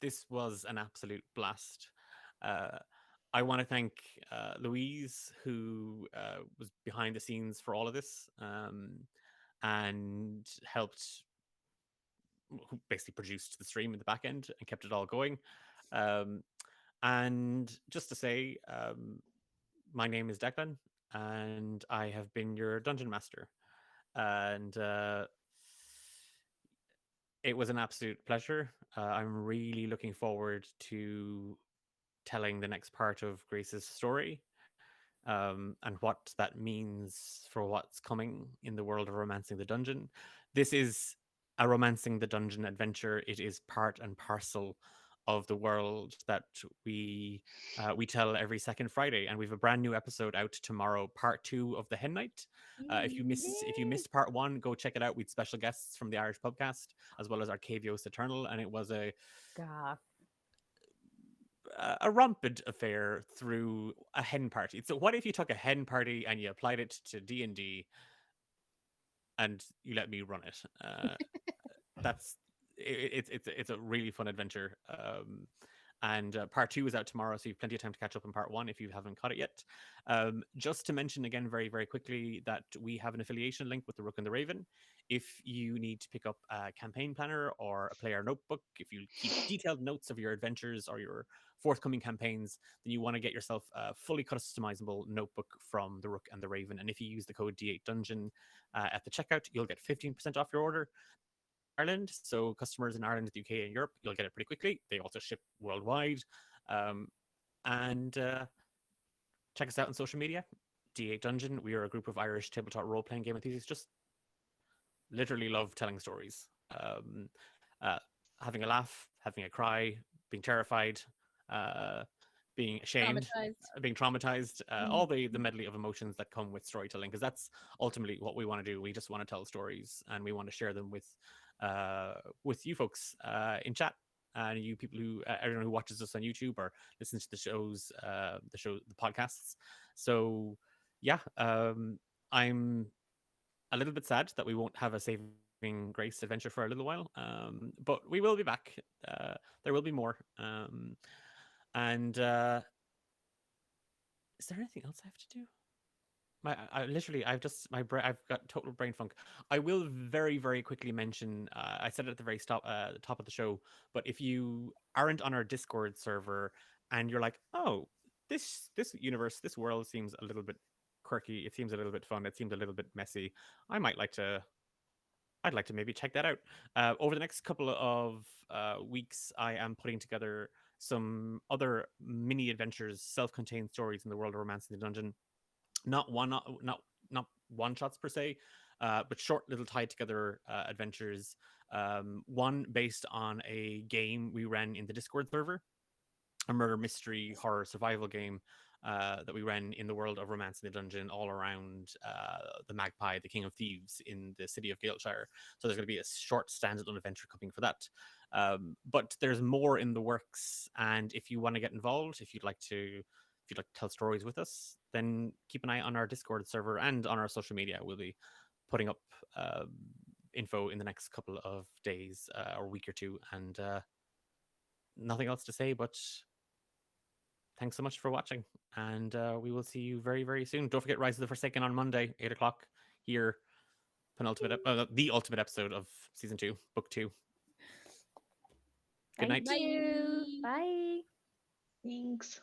this was an absolute blast. I want to thank Louise, who was behind the scenes for all of this, and helped, who basically produced the stream in the back end and kept it all going. And just to say, my name is Declan, and I have been your dungeon master. And it was an absolute pleasure. I'm really looking forward to telling the next part of Grace's story, and what that means for what's coming in the world of Romancing the Dungeon. This is a Romancing the Dungeon adventure. It is part and parcel of the world that we tell every second Friday, and we have a brand new episode out tomorrow, part 2 of the Hen Night. If you missed part 1, go check it out. We had special guests from the Irish Pubcast as well as Arcavios Eternal, and it was a rampant affair through a hen party. So what if you took a hen party and you applied it to D&D and you let me run it? That's it's a really fun adventure. And part 2 is out tomorrow, so you have plenty of time to catch up on part 1 if you haven't caught it yet. Just to mention again very, very quickly that we have an affiliation link with the Rook and the Raven. If you need to pick up a campaign planner or a player notebook, if you keep detailed notes of your adventures or your forthcoming campaigns, then you want to get yourself a fully customizable notebook from the Rook and the Raven. And if you use the code D8Dungeon at the checkout, you'll get 15% off your order. Ireland, so customers in Ireland, the UK, and Europe, you'll get it pretty quickly. They also ship worldwide. And check us out on social media. D8 Dungeon. We are a group of Irish tabletop role-playing game enthusiasts. Just literally love telling stories, having a laugh, having a cry, being terrified, being ashamed, being traumatized, all the medley of emotions that come with storytelling, because that's ultimately what we want to do. We just want to tell stories, and we want to share them with you folks in chat, and you people who everyone who watches us on YouTube or listens to the podcasts. So yeah, I'm a little bit sad that we won't have a Saving Grace adventure for a little while, but we will be back. There will be more. And is there anything else I have to do? I've got total brain funk. I will very, very quickly mention, I said it at the very top of the show, but if you aren't on our Discord server and you're like, oh, this universe, this world seems a little bit quirky, it seems a little bit fun, it seems a little bit messy, I'd like to maybe check that out. Over the next couple of weeks, I am putting together some other mini adventures, self-contained stories in the world of Romancing the Dungeon. Not one shots per se, but short little tied together adventures. One based on a game we ran in the Discord server, a murder mystery horror survival game that we ran in the world of Romancing the Dungeon, all around the Magpie, the King of Thieves, in the city of Galeshire. So there's going to be a short standalone adventure coming for that. But there's more in the works, and if you want to get involved, if you'd like to tell stories with us, then keep an eye on our Discord server and on our social media. We'll be putting up info in the next couple of days or week or two. And nothing else to say, but thanks so much for watching. And we will see you very, very soon. Don't forget Rise of the Forsaken on Monday, 8 o'clock here. The ultimate episode of Season 2, Book 2. Good night. Thank you. Bye. Thanks.